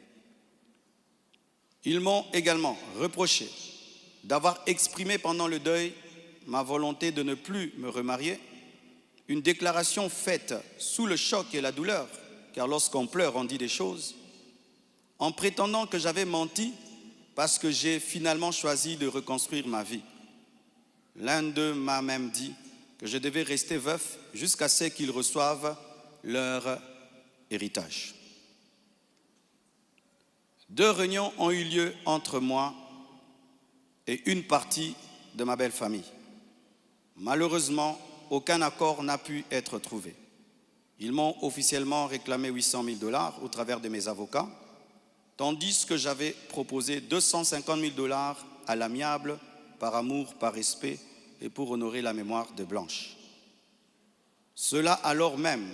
Ils m'ont également reproché d'avoir exprimé pendant le deuil ma volonté de ne plus me remarier, une déclaration faite sous le choc et la douleur, car lorsqu'on pleure, on dit des choses, en prétendant que j'avais menti parce que j'ai finalement choisi de reconstruire ma vie. L'un d'eux m'a même dit que je devais rester veuf jusqu'à ce qu'ils reçoivent leur héritage. 2 réunions ont eu lieu entre moi et une partie de ma belle famille. Malheureusement, aucun accord n'a pu être trouvé. Ils m'ont officiellement réclamé 800 000 $ au travers de mes avocats, tandis que j'avais proposé 250 000 $ à l'amiable, par amour, par respect et pour honorer la mémoire de Blanche. Cela alors même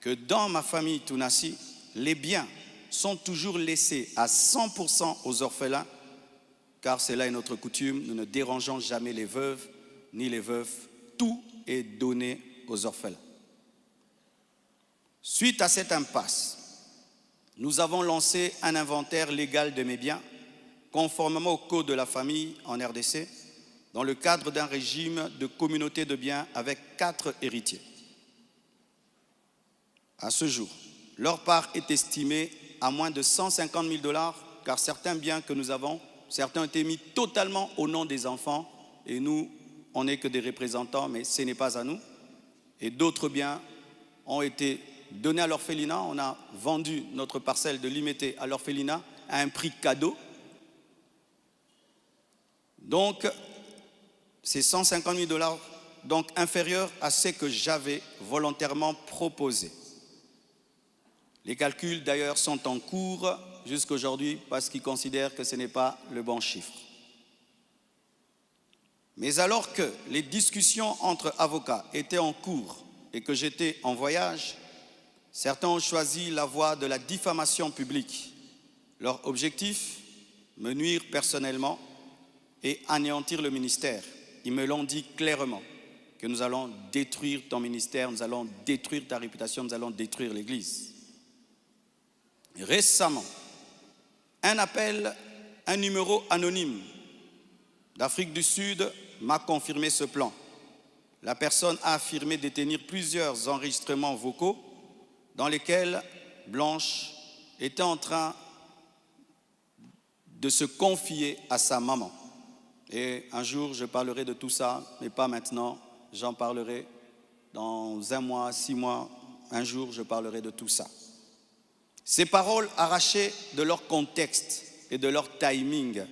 que dans ma famille Tounassi, les biens sont toujours laissés à 100% aux orphelins, car cela est notre coutume, nous ne dérangeons jamais les veuves ni les veufs, tout est donné aux orphelins. Suite à cette impasse, nous avons lancé un inventaire légal de mes biens, conformément au code de la famille en RDC, dans le cadre d'un régime de communauté de biens avec 4 héritiers. À ce jour, leur part est estimée à moins de 150 000 $, car certains biens que nous avons, certains ont été mis totalement au nom des enfants, et nous, on n'est que des représentants, mais ce n'est pas à nous. Et d'autres biens ont été donnés à l'orphelinat. On a vendu notre parcelle de Limété à l'orphelinat à un prix cadeau. Donc, c'est 150 000 $, donc inférieur à ce que j'avais volontairement proposé. Les calculs d'ailleurs sont en cours jusqu'à aujourd'hui parce qu'ils considèrent que ce n'est pas le bon chiffre. Mais alors que les discussions entre avocats étaient en cours et que j'étais en voyage, certains ont choisi la voie de la diffamation publique. Leur objectif, me nuire personnellement et anéantir le ministère. Ils me l'ont dit clairement, que nous allons détruire ton ministère, nous allons détruire ta réputation, nous allons détruire l'Église. Récemment, un numéro anonyme d'Afrique du Sud m'a confirmé ce plan. La personne a affirmé détenir plusieurs enregistrements vocaux dans lesquels Blanche était en train de se confier à sa maman. Et un jour, je parlerai de tout ça, mais pas maintenant. J'en parlerai dans 1 mois, 6 mois. Un jour, je parlerai de tout ça. Ces paroles arrachées de leur contexte et de leur timing,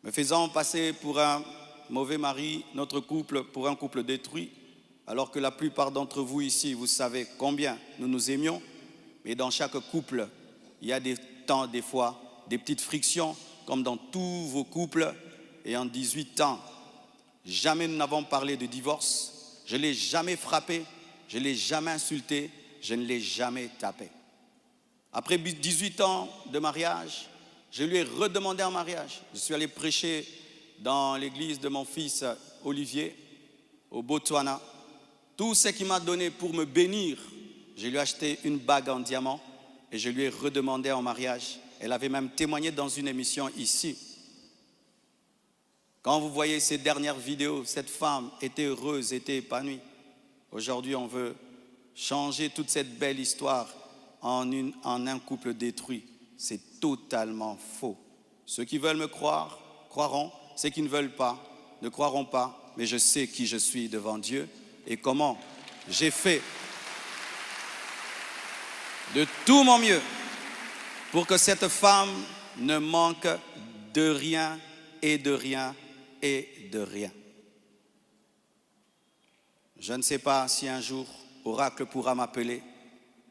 me faisant passer pour un mauvais mari, notre couple pour un couple détruit, alors que la plupart d'entre vous ici, vous savez combien nous nous aimions, mais dans chaque couple, il y a des temps, des fois, des petites frictions, comme dans tous vos couples. Et en 18 ans, jamais nous n'avons parlé de divorce, je ne l'ai jamais frappé, je ne l'ai jamais insulté, je ne l'ai jamais tapé. Après 18 ans de mariage, je lui ai redemandé en mariage. Je suis allé prêcher dans l'église de mon fils Olivier, au Botswana. Tout ce qu'il m'a donné pour me bénir, je lui ai acheté une bague en diamant et je lui ai redemandé en mariage. Elle avait même témoigné dans une émission ici. Quand vous voyez ces dernières vidéos, cette femme était heureuse, était épanouie. Aujourd'hui, on veut changer toute cette belle histoire en un couple détruit. C'est totalement faux. Ceux qui veulent me croire, croiront. Ceux qui ne veulent pas, ne croiront pas mais je sais qui je suis devant Dieu et comment j'ai fait de tout mon mieux pour que cette femme ne manque de rien et de rien et de rien. Je ne sais pas si un jour Oracle pourra m'appeler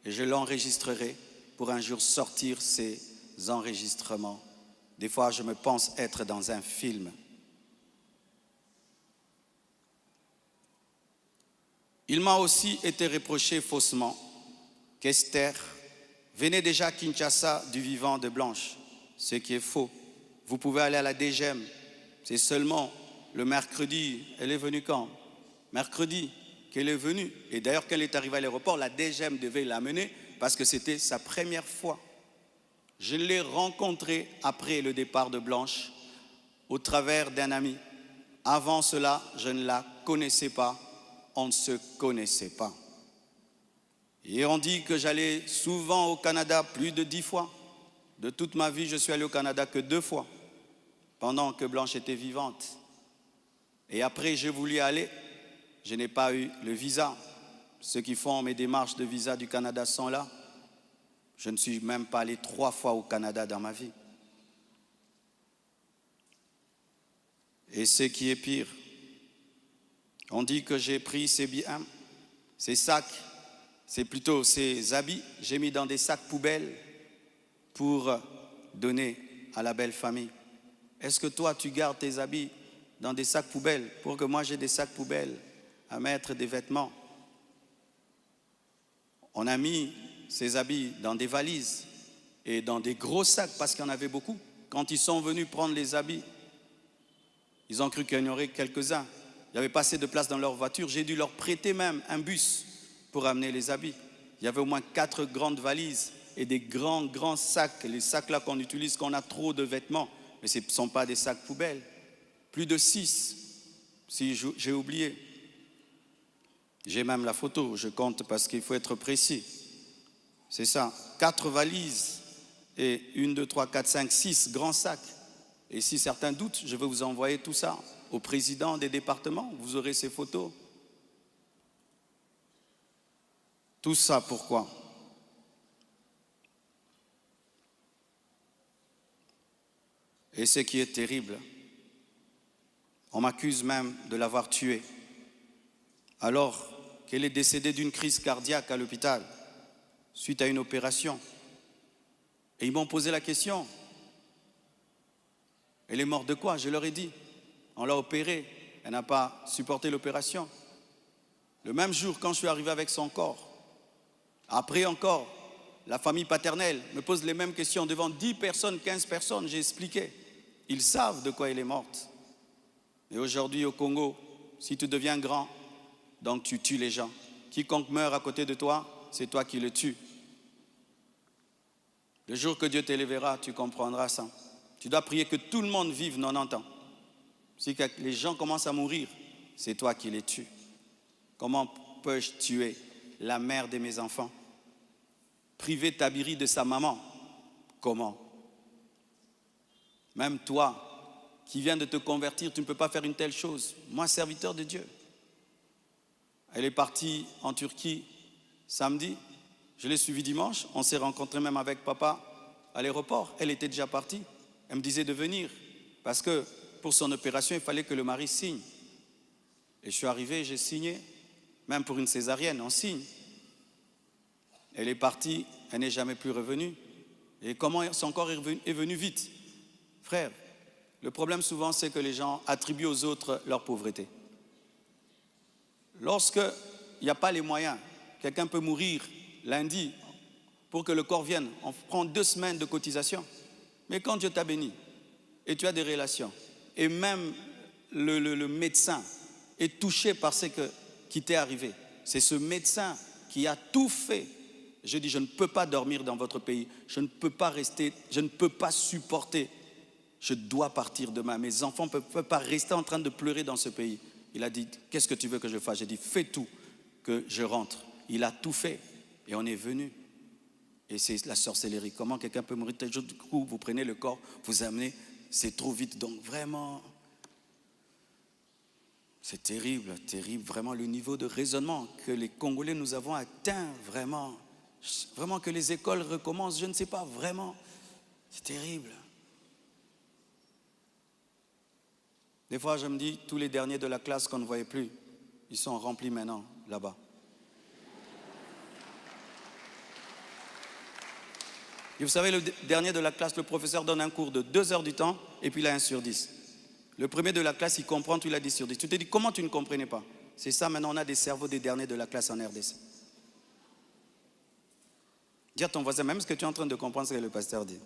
et je l'enregistrerai pour un jour sortir ces enregistrements. Des fois, je me pense être dans un film. Il m'a aussi été reproché faussement qu'Esther venait déjà à Kinshasa du vivant de Blanche, ce qui est faux. Vous pouvez aller à la DGM, c'est seulement le mercredi. Elle est venue quand? Mercredi qu'elle est venue. Et d'ailleurs, quand elle est arrivée à l'aéroport, la DGM devait l'amener parce que c'était sa première fois. Je l'ai rencontrée après le départ de Blanche au travers d'un ami. Avant cela, je ne la connaissais pas, on ne se connaissait pas. Et on dit que j'allais souvent au Canada, plus de 10 fois. De toute ma vie, je suis allé au Canada que 2 fois, pendant que Blanche était vivante. Et après, j'ai voulu aller, je n'ai pas eu le visa. Ceux qui font mes démarches de visa du Canada sont là. Je ne suis même pas allé 3 fois au Canada dans ma vie. Et ce qui est pire, on dit que j'ai pris ces biens, ces sacs, c'est plutôt ces habits, j'ai mis dans des sacs poubelles pour donner à la belle famille. Est-ce que toi, tu gardes tes habits dans des sacs poubelles pour que moi, j'ai des sacs poubelles à mettre des vêtements? On a mis ces habits dans des valises et dans des gros sacs parce qu'il y en avait beaucoup. Quand ils sont venus prendre les habits, ils ont cru qu'il y en aurait quelques-uns. Il n'y avait pas assez de place dans leur voiture. J'ai dû leur prêter même un bus pour amener les habits. Il y avait au moins 4 grandes valises et des grands sacs. Les sacs là qu'on utilise quand on a trop de vêtements. Mais ce ne sont pas des sacs poubelles. Plus de 6, si j'ai oublié. J'ai même la photo, je compte parce qu'il faut être précis. C'est ça, 4 valises et 1, 2, 3, 4, 5, 6 grands sacs. Et si certains doutent, je vais vous envoyer tout ça au président des départements. Vous aurez ces photos. Tout ça, pourquoi? Et ce qui est terrible, on m'accuse même de l'avoir tuée, alors qu'elle est décédée d'une crise cardiaque à l'hôpital, suite à une opération. Et ils m'ont posé la question, elle est morte de quoi? Je leur ai dit, on l'a opérée, elle n'a pas supporté l'opération. Le même jour, quand je suis arrivé avec son corps, après encore, la famille paternelle me pose les mêmes questions devant 10 personnes, 15 personnes, j'ai expliqué. Ils savent de quoi elle est morte. Et aujourd'hui au Congo, si tu deviens grand, donc tu tues les gens. Quiconque meurt à côté de toi, c'est toi qui le tues. Le jour que Dieu t'élèvera, tu comprendras ça. Tu dois prier que tout le monde vive 90 ans. Si les gens commencent à mourir, c'est toi qui les tues. Comment peux-je tuer la mère de mes enfants? Priver Tabiri de sa maman? Comment? Même toi, qui viens de te convertir, tu ne peux pas faire une telle chose. Moi, serviteur de Dieu. Elle est partie en Turquie samedi. Je l'ai suivie dimanche. On s'est rencontrés même avec papa à l'aéroport. Elle était déjà partie. Elle me disait de venir parce que pour son opération, il fallait que le mari signe. Et je suis arrivé, j'ai signé. Même pour une césarienne, on signe. Elle est partie, elle n'est jamais plus revenue. Et comment son corps est venu vite? Frère, le problème souvent, c'est que les gens attribuent aux autres leur pauvreté. Lorsqu'il n'y a pas les moyens, quelqu'un peut mourir lundi pour que le corps vienne. On prend 2 semaines de cotisation. Mais quand Dieu t'a béni et tu as des relations, et même le médecin est touché par ce qui t'est arrivé, c'est ce médecin qui a tout fait. Je dis, je ne peux pas dormir dans votre pays, je ne peux pas rester, je ne peux pas supporter. Je dois partir demain. Mes enfants ne peuvent pas rester en train de pleurer dans ce pays. Il a dit, qu'est-ce que tu veux que je fasse? J'ai dit, fais tout, que je rentre. Il a tout fait et on est venu. Et c'est la sorcellerie. Comment quelqu'un peut mourir tel jour? Du coup, vous prenez le corps, vous amenez, c'est trop vite. Donc vraiment, C'est terrible, terrible, vraiment le niveau de raisonnement que les Congolais nous avons atteint, vraiment. Vraiment que les écoles recommencent, je ne sais pas, vraiment. C'est terrible. Des fois, je me dis, tous les derniers de la classe qu'on ne voyait plus, ils sont remplis maintenant, là-bas. Et vous savez, le dernier de la classe, le professeur donne un cours de 2 heures du temps, et puis il a 1 sur 10. Le premier de la classe, il comprend, tu l'as 10 sur 10. Tu te dis, comment tu ne comprenais pas? C'est ça, maintenant, on a des cerveaux des derniers de la classe en RDC. Dis à ton voisin, même ce que tu es en train de comprendre, ce que le pasteur dit.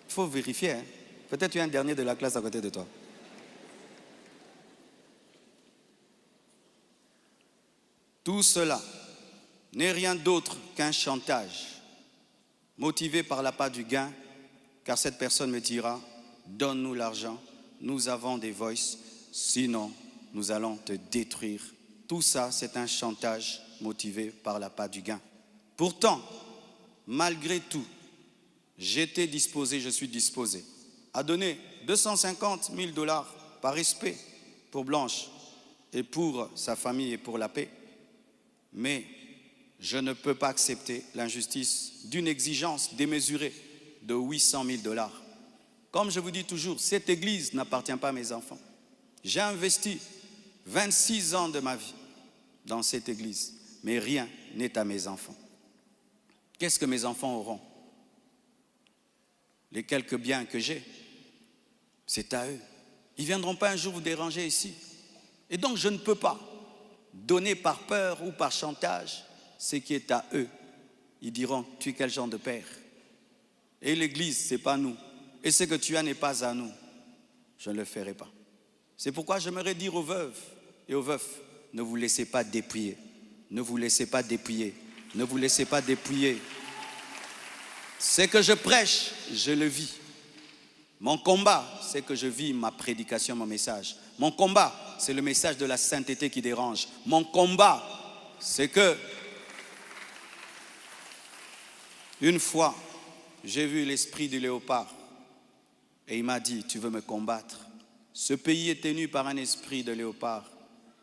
Il faut vérifier, hein. Peut-être tu es un dernier de la classe à côté de toi. Tout cela n'est rien d'autre qu'un chantage, motivé par l'appât du gain, car cette personne me dira, donne-nous l'argent, nous avons des voices, sinon nous allons te détruire. Tout ça, c'est un chantage motivé par l'appât du gain. Pourtant, malgré tout, j'étais disposé, je suis disposé à donner 250 000 $ par respect pour Blanche et pour sa famille et pour la paix. Mais je ne peux pas accepter l'injustice d'une exigence démesurée de 800 000 $. Comme je vous dis toujours, cette église n'appartient pas à mes enfants. J'ai investi 26 ans de ma vie dans cette église, mais rien n'est à mes enfants. Qu'est-ce que mes enfants auront? Les quelques biens que j'ai, c'est à eux. Ils ne viendront pas un jour vous déranger ici. Et donc je ne peux pas donner par peur ou par chantage ce qui est à eux. Ils diront, tu es quel genre de père? Et l'église, ce n'est pas nous. Et ce que tu as n'est pas à nous. Je ne le ferai pas. C'est pourquoi j'aimerais dire aux veuves et aux veufs, ne vous laissez pas dépouiller. Ne vous laissez pas dépouiller. Ne vous laissez pas dépouiller. Ce que je prêche, je le vis. Mon combat, c'est que je vis ma prédication, mon message. Mon combat, c'est le message de la sainteté qui dérange. Mon combat, c'est que une fois, j'ai vu l'esprit du léopard et il m'a dit, tu veux me combattre? Ce pays est tenu par un esprit de léopard,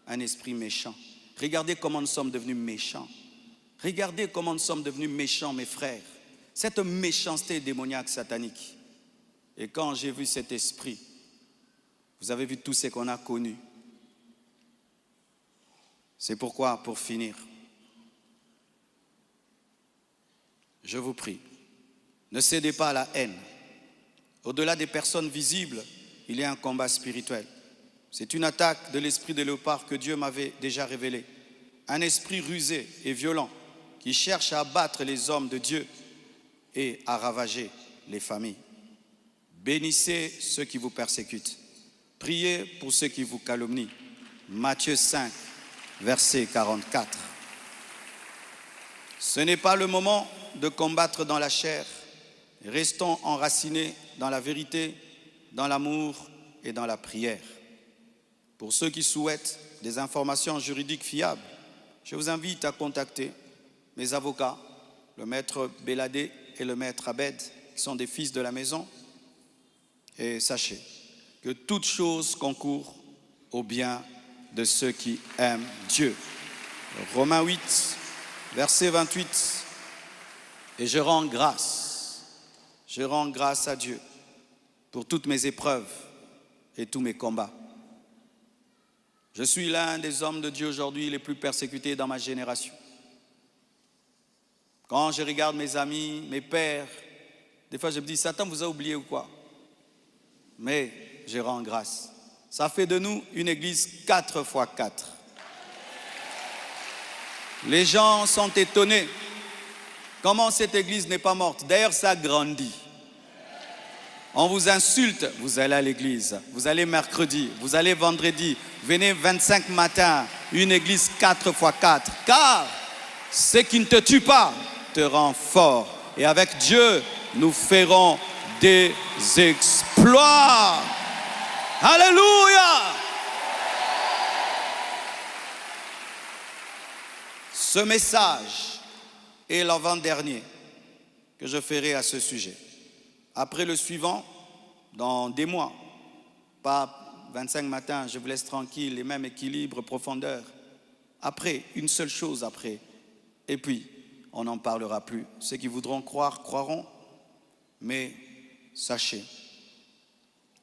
un esprit méchant. Regardez comment nous sommes devenus méchants. Regardez comment nous sommes devenus méchants, mes frères. Cette méchanceté démoniaque satanique. Et quand j'ai vu cet esprit, vous avez vu tout ce qu'on a connu. C'est pourquoi, pour finir, je vous prie, ne cédez pas à la haine. Au-delà des personnes visibles, il y a un combat spirituel. C'est une attaque de l'esprit de léopard que Dieu m'avait déjà révélé. Un esprit rusé et violent qui cherche à abattre les hommes de Dieu et à ravager les familles. Bénissez ceux qui vous persécutent. Priez pour ceux qui vous calomnient. Matthieu 5, verset 44. Ce n'est pas le moment de combattre dans la chair. Restons enracinés dans la vérité, dans l'amour et dans la prière. Pour ceux qui souhaitent des informations juridiques fiables, je vous invite à contacter mes avocats, le maître Béladé et le maître Abed, qui sont des fils de la maison. Et sachez que toute chose concourt au bien de ceux qui aiment Dieu. Romains 8, verset 28. Et je rends grâce à Dieu pour toutes mes épreuves et tous mes combats. Je suis l'un des hommes de Dieu aujourd'hui les plus persécutés dans ma génération. Quand je regarde mes amis, mes pères, des fois je me dis, Satan vous a oublié ou quoi? Mais je rends grâce. Ça fait de nous une église 4x4. Les gens sont étonnés. Comment cette église n'est pas morte? D'ailleurs, ça grandit. On vous insulte, vous allez à l'église. Vous allez mercredi, vous allez vendredi. Venez 25 matins, une église 4x4. Car ce qui ne te tue pas te rend fort. Et avec Dieu, nous ferons des exploits. Alléluia! Ce message est l'avant-dernier que je ferai à ce sujet. Après le suivant, dans des mois, pas 25 matins, je vous laisse tranquille, les mêmes équilibres, profondeur. Après, une seule chose après. Et puis, on n'en parlera plus. Ceux qui voudront croire, croiront. Mais sachez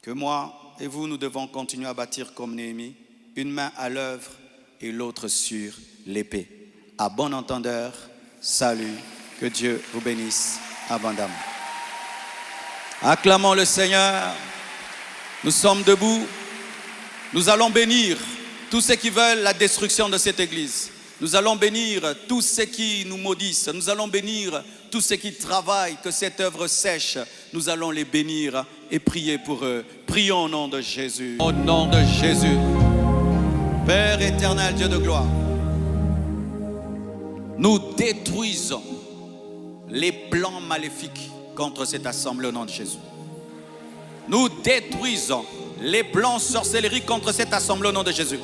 que moi et vous, nous devons continuer à bâtir comme Néhémie, une main à l'œuvre et l'autre sur l'épée. À bon entendeur, salut, que Dieu vous bénisse abondamment. Acclamons le Seigneur. Nous sommes debout. Nous allons bénir tous ceux qui veulent la destruction de cette église. Nous allons bénir tous ceux qui nous maudissent. Nous allons bénir tous ceux qui travaillent, que cette œuvre sèche. Nous allons les bénir et prier pour eux. Prions au nom de Jésus. Au nom de Jésus. Père éternel, Dieu de gloire, nous détruisons les plans maléfiques contre cette assemblée au nom de Jésus. Nous détruisons les plans sorcelleries contre cette assemblée au nom de Jésus.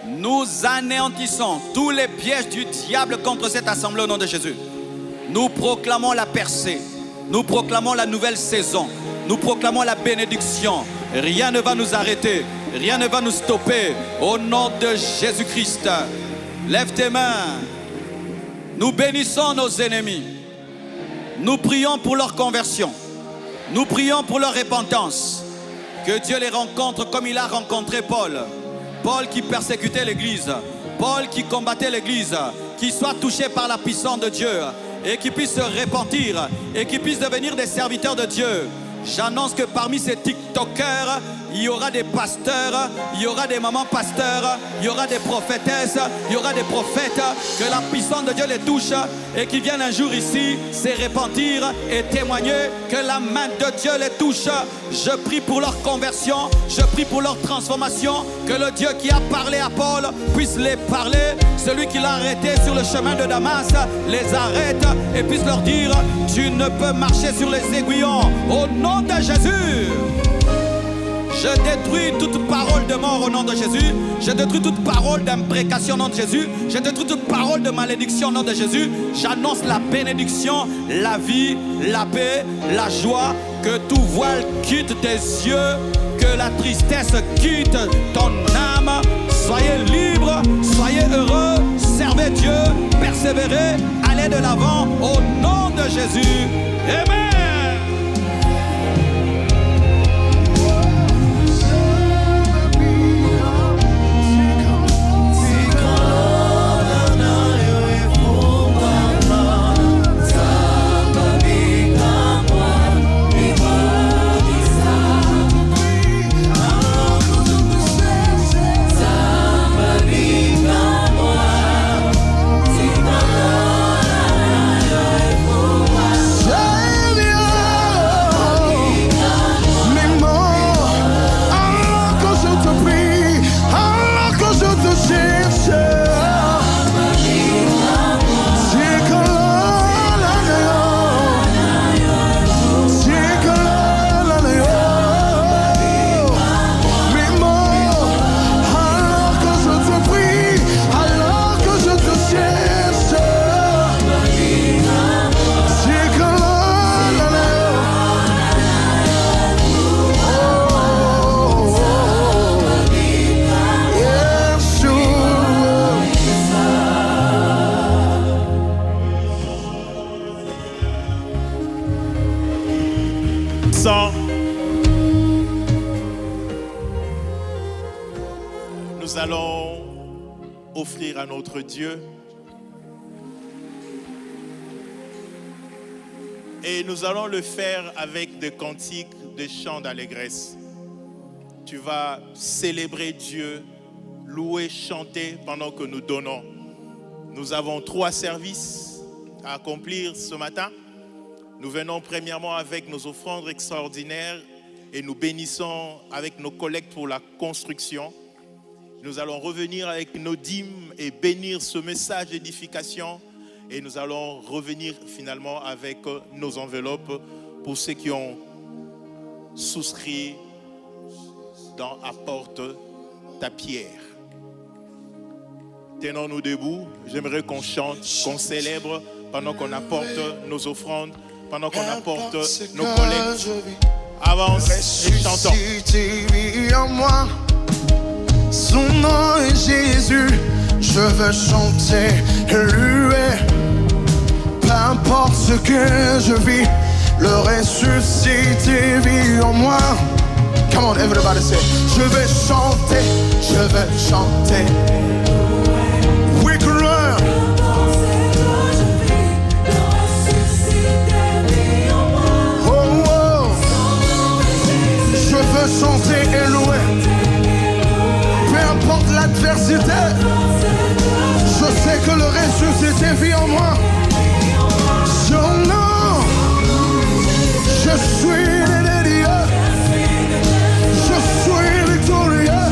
Nous anéantissons tous les pièges du diable contre cette assemblée au nom de Jésus. Nous proclamons la percée. Nous proclamons la nouvelle saison. Nous proclamons la bénédiction. Rien ne va nous arrêter. Rien ne va nous stopper. Au nom de Jésus-Christ. Lève tes mains. Nous bénissons nos ennemis. Nous prions pour leur conversion. Nous prions pour leur repentance. Que Dieu les rencontre comme il a rencontré Paul. Paul qui persécutait l'église. Paul qui combattait l'église. Qui soit touché par la puissance de Dieu. Et qui puisse se repentir. Et qui puisse devenir des serviteurs de Dieu. J'annonce que parmi ces TikTokers, il y aura des pasteurs, il y aura des mamans pasteurs, il y aura des prophétesses, il y aura des prophètes, que la puissance de Dieu les touche et qu'ils viennent un jour ici se repentir et témoigner que la main de Dieu les touche. Je prie pour leur conversion, je prie pour leur transformation, que le Dieu qui a parlé à Paul puisse les parler, celui qui l'a arrêté sur le chemin de Damas les arrête et puisse leur dire: tu ne peux marcher sur les aiguillons. Au nom de Jésus, je détruis toute parole de mort au nom de Jésus. Je détruis toute parole d'imprécation au nom de Jésus. Je détruis toute parole de malédiction au nom de Jésus. J'annonce la bénédiction, la vie, la paix, la joie. Que tout voile quitte tes yeux. Que la tristesse quitte ton âme. Soyez libres, soyez heureux. Servez Dieu, persévérez, allez de l'avant au nom de Jésus. Amen. Nous allons offrir à notre Dieu et nous allons le faire avec des cantiques, des chants d'allégresse. Tu vas célébrer Dieu, louer, chanter pendant que nous donnons. Nous avons 3 services à accomplir ce matin. Nous venons premièrement avec nos offrandes extraordinaires et nous bénissons avec nos collectes pour la construction. Nous allons revenir avec nos dîmes et bénir ce message d'édification. Et nous allons revenir finalement avec nos enveloppes pour ceux qui ont souscrit dans Apporte ta pierre. Tenons-nous debout. J'aimerais qu'on chante, qu'on célèbre pendant qu'on apporte nos offrandes, pendant qu'on apporte nos collectes. Avance et chantons. Ressuscité vit en moi. Son nom est Jésus. Je veux chanter et louer. Peu importe ce que je vis, le ressuscité vit en moi. Come on, everybody say. Je vais chanter, je vais chanter. Oui, gloire. Oh, oh. Je veux chanter et louer. Peu importe l'adversité, je sais que le ressuscité vit en moi. Son nom, je suis né de Dieu. Je suis victorieux.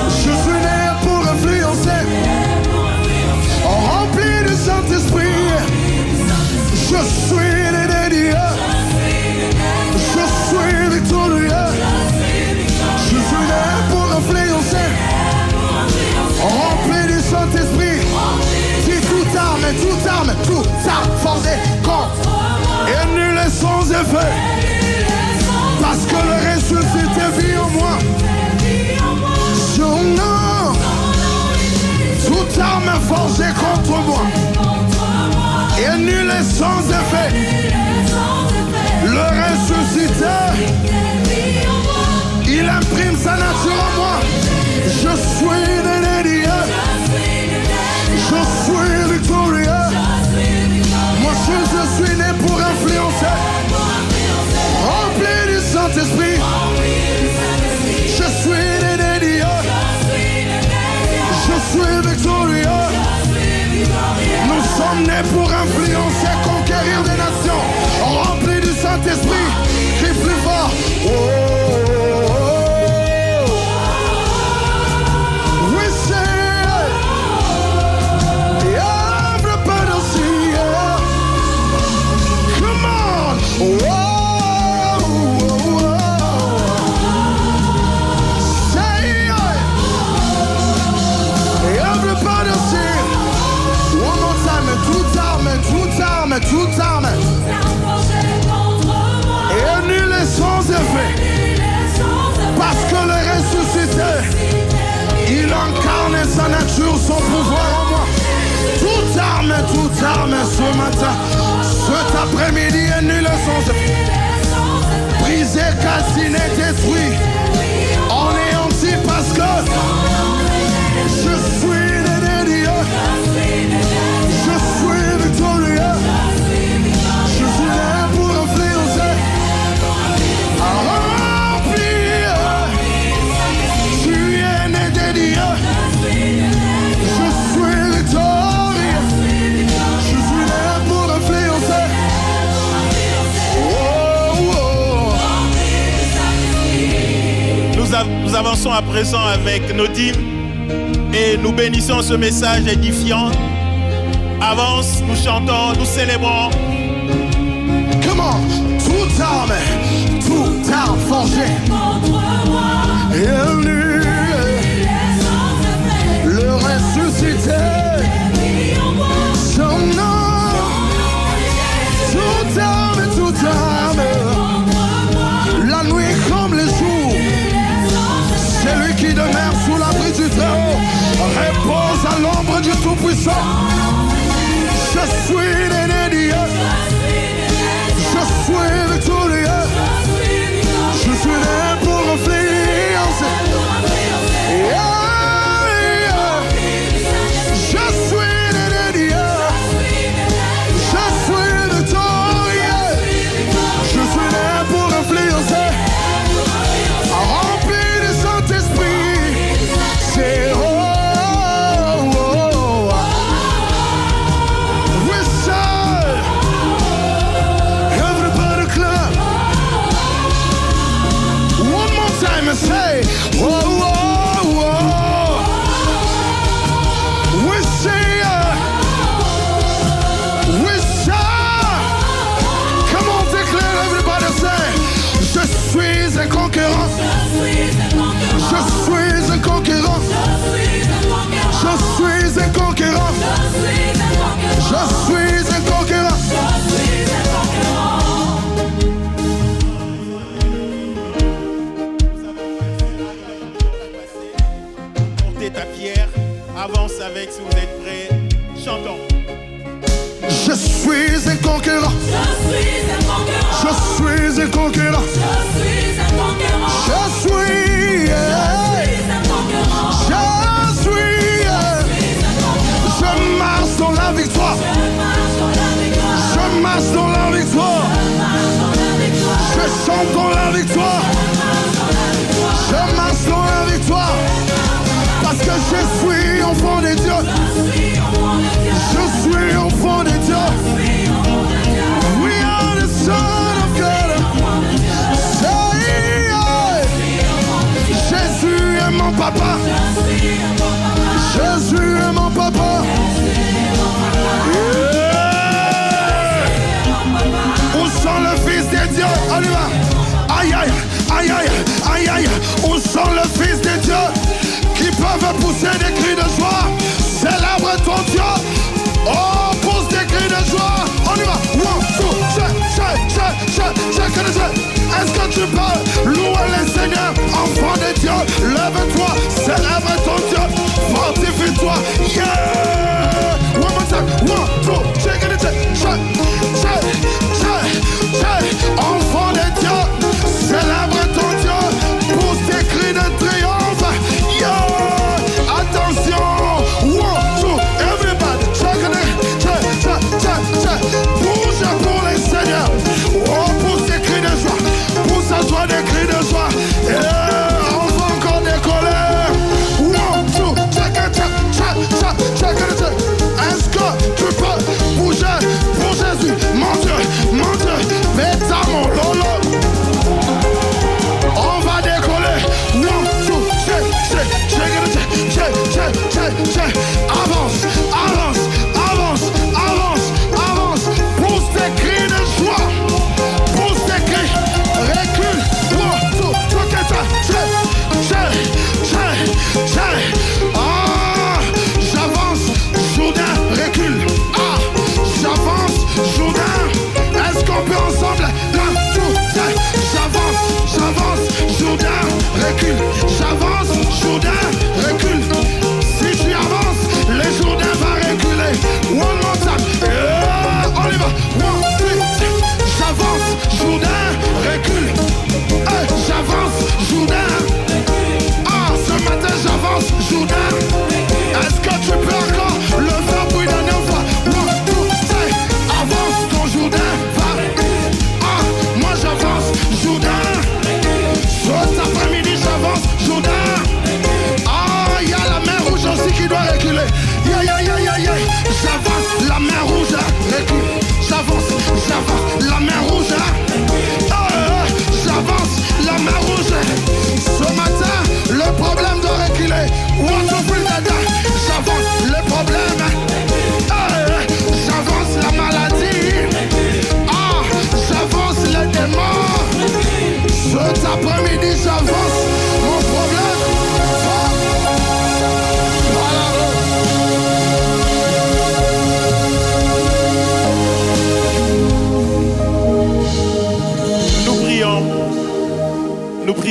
Je suis né pour influencer. Rempli du Saint-Esprit. Je suis né de Dieu. Je suis victorieux. Je suis né pour influencer. Rempli du Saint-Esprit. Dis toute arme forgée contre et nul est sans effet. Parce que le ressuscité vit en moi. Son nom, toute arme forgée contre moi et nul est sans effet. Le ressuscité, il imprime sa nature en moi. Je suis né de Dieu. Je suis victorieux. Moi je suis né pour influencer. Rempli du Saint-Esprit. Je suis né de Dieu. Je suis victorieux. Nous sommes nés pour influencer, conquérir des nations. Rempli du Saint-Esprit. Crie plus fort. Oh, oh, oh. We say, everybody see, yeah. Come on. Oh, oh, oh. Say, everybody see. One more time. Toute arme. Et nul est sans effet. Parce que le ressuscité, il incarne sa nature, son pouvoir en moi. Toute arme ce matin, cet après-midi, et nul est sans effet. Brisé, calciné, détruit, anéanti parce que je suis né de Dieu. Je suis victorieux. Je suis là pour influencer. Remplir. Tu es né de Dieu. Je suis victorieux. Je suis là pour influencer. Oh, oh. Nous avançons à présent avec nos dîmes et nous bénissons ce message édifiant. Avance, nous chantons, nous célébrons. Come on, toute arme forgée. Et nul, le ressuscité. Son nom, toute arme. La nuit comme le jour. Celui qui demeure sous l'abri du Très-Haut repose à l'ombre du Tout-Puissant. Je suis né de Dieu. Je suis victorieux. Je suis né pour influencer. Yeah, yeah. Je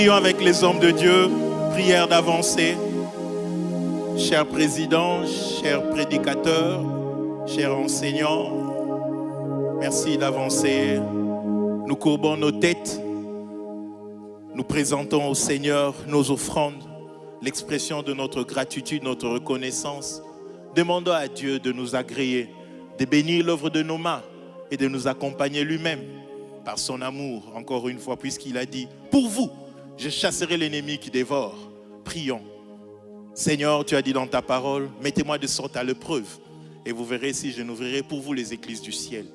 Prions avec les hommes de Dieu. Prière d'avancer. Cher président, cher prédicateur, cher enseignant, merci d'avancer. Nous courbons nos têtes. Nous présentons au Seigneur nos offrandes, l'expression de notre gratitude, notre reconnaissance. Demandons à Dieu de nous agréer, de bénir l'œuvre de nos mains et de nous accompagner lui-même par son amour, encore une fois, puisqu'il a dit, pour vous, je chasserai l'ennemi qui dévore. Prions. Seigneur, tu as dit dans ta parole, mettez-moi de sorte à l'épreuve et vous verrez si je n'ouvrirai pour vous les écluses du ciel.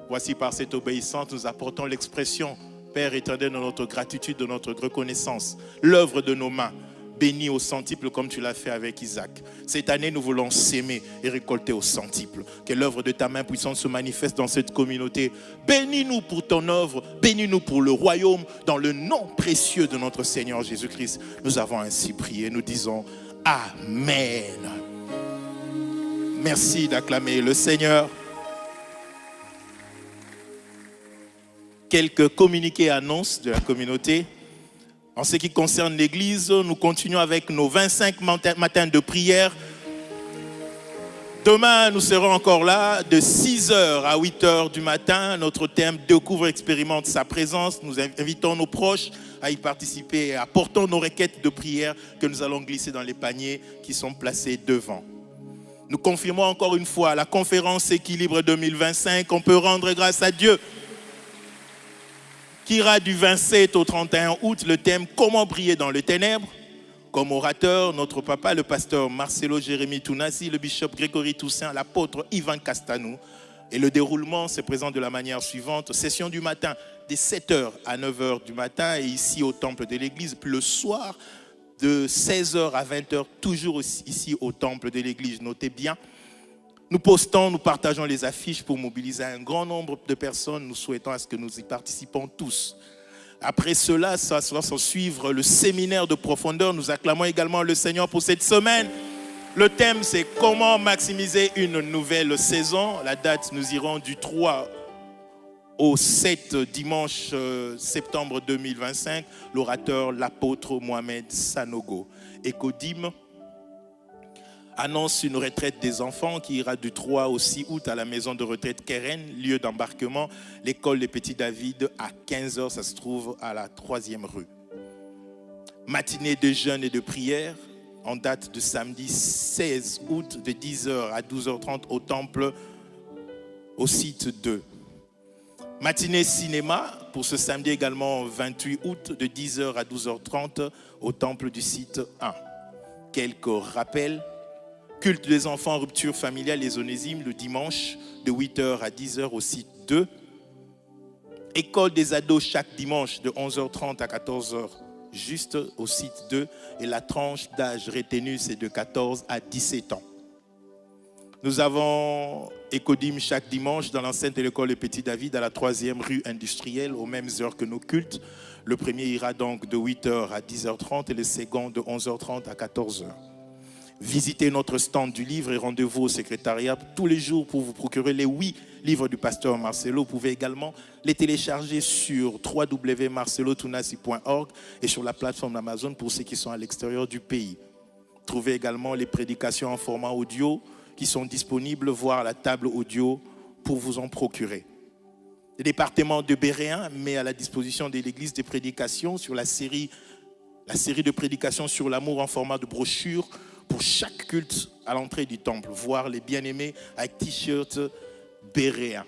Voici par cette obéissance, nous apportons l'expression, Père éternel, de notre gratitude, de notre reconnaissance, l'œuvre de nos mains, bénie au centuple comme tu l'as fait avec Isaac. Cette année, nous voulons s'aimer et récolter au centuple. Que l'œuvre de ta main puissante se manifeste dans cette communauté. Bénis-nous pour ton œuvre, bénis-nous pour le royaume, dans le nom précieux de notre Seigneur Jésus-Christ. Nous avons ainsi prié, nous disons Amen. Merci d'acclamer le Seigneur. Quelques communiqués annonces de la communauté. En ce qui concerne l'église, nous continuons avec nos 25 matins de prière. Demain, nous serons encore là de 6h à 8h du matin. Notre thème « Découvre, expérimente sa présence ». Nous invitons nos proches à y participer et apportons nos requêtes de prière que nous allons glisser dans les paniers qui sont placés devant. Nous confirmons encore une fois la conférence Équilibre 2025. On peut rendre grâce à Dieu. Qui ira du 27 au 31 août, le thème « Comment briller dans les ténèbres ». Comme orateur, notre papa, le pasteur Marcelo Jérémy Tounassi, le bishop Grégory Toussaint, l'apôtre Ivan Castanou. Et le déroulement se présente de la manière suivante. Session du matin, de 7h à 9h du matin, et ici au temple de l'église. Puis le soir, de 16h à 20h, toujours ici au temple de l'église. Notez bien. Nous postons, nous partageons les affiches pour mobiliser un grand nombre de personnes. Nous souhaitons à ce que nous y participons tous. Après cela, ça va suivre le séminaire de profondeur. Nous acclamons également le Seigneur pour cette semaine. Le thème, c'est comment maximiser une nouvelle saison. La date, nous irons du 3 au 7 dimanche septembre 2025. L'orateur, l'apôtre Mohamed Sanogo. Ecodim annonce une retraite des enfants qui ira du 3 au 6 août à la maison de retraite Keren, lieu d'embarquement, l'école des Petits David à 15h, ça se trouve à la 3e rue. Matinée de jeûne et de prière en date de samedi 16 août de 10h à 12h30 au temple au site 2. Matinée cinéma pour ce samedi également 28 août de 10h à 12h30 au temple du site 1. Quelques rappels. Culte des enfants, rupture familiale, les Onésimes, le dimanche de 8h à 10h au site 2. École des ados chaque dimanche de 11h30 à 14h, juste au site 2. Et la tranche d'âge retenue, c'est de 14 à 17 ans. Nous avons Ecodim chaque dimanche dans l'enceinte de l'école des Petits David à la 3e rue industrielle, aux mêmes heures que nos cultes. Le premier ira donc de 8h à 10h30 et le second de 11h30 à 14h. Visitez notre stand du livre et rendez-vous au secrétariat tous les jours pour vous procurer les 8 livres du pasteur Marcelo. Vous pouvez également les télécharger sur www.marcelotounassi.org et sur la plateforme Amazon pour ceux qui sont à l'extérieur du pays. Trouvez également les prédications en format audio qui sont disponibles, voire la table audio pour vous en procurer. Le département de Béréen met à la disposition de l'église des prédications sur la série de prédications sur l'amour en format de brochure pour chaque culte à l'entrée du temple, voir les bien-aimés avec t-shirt béréen.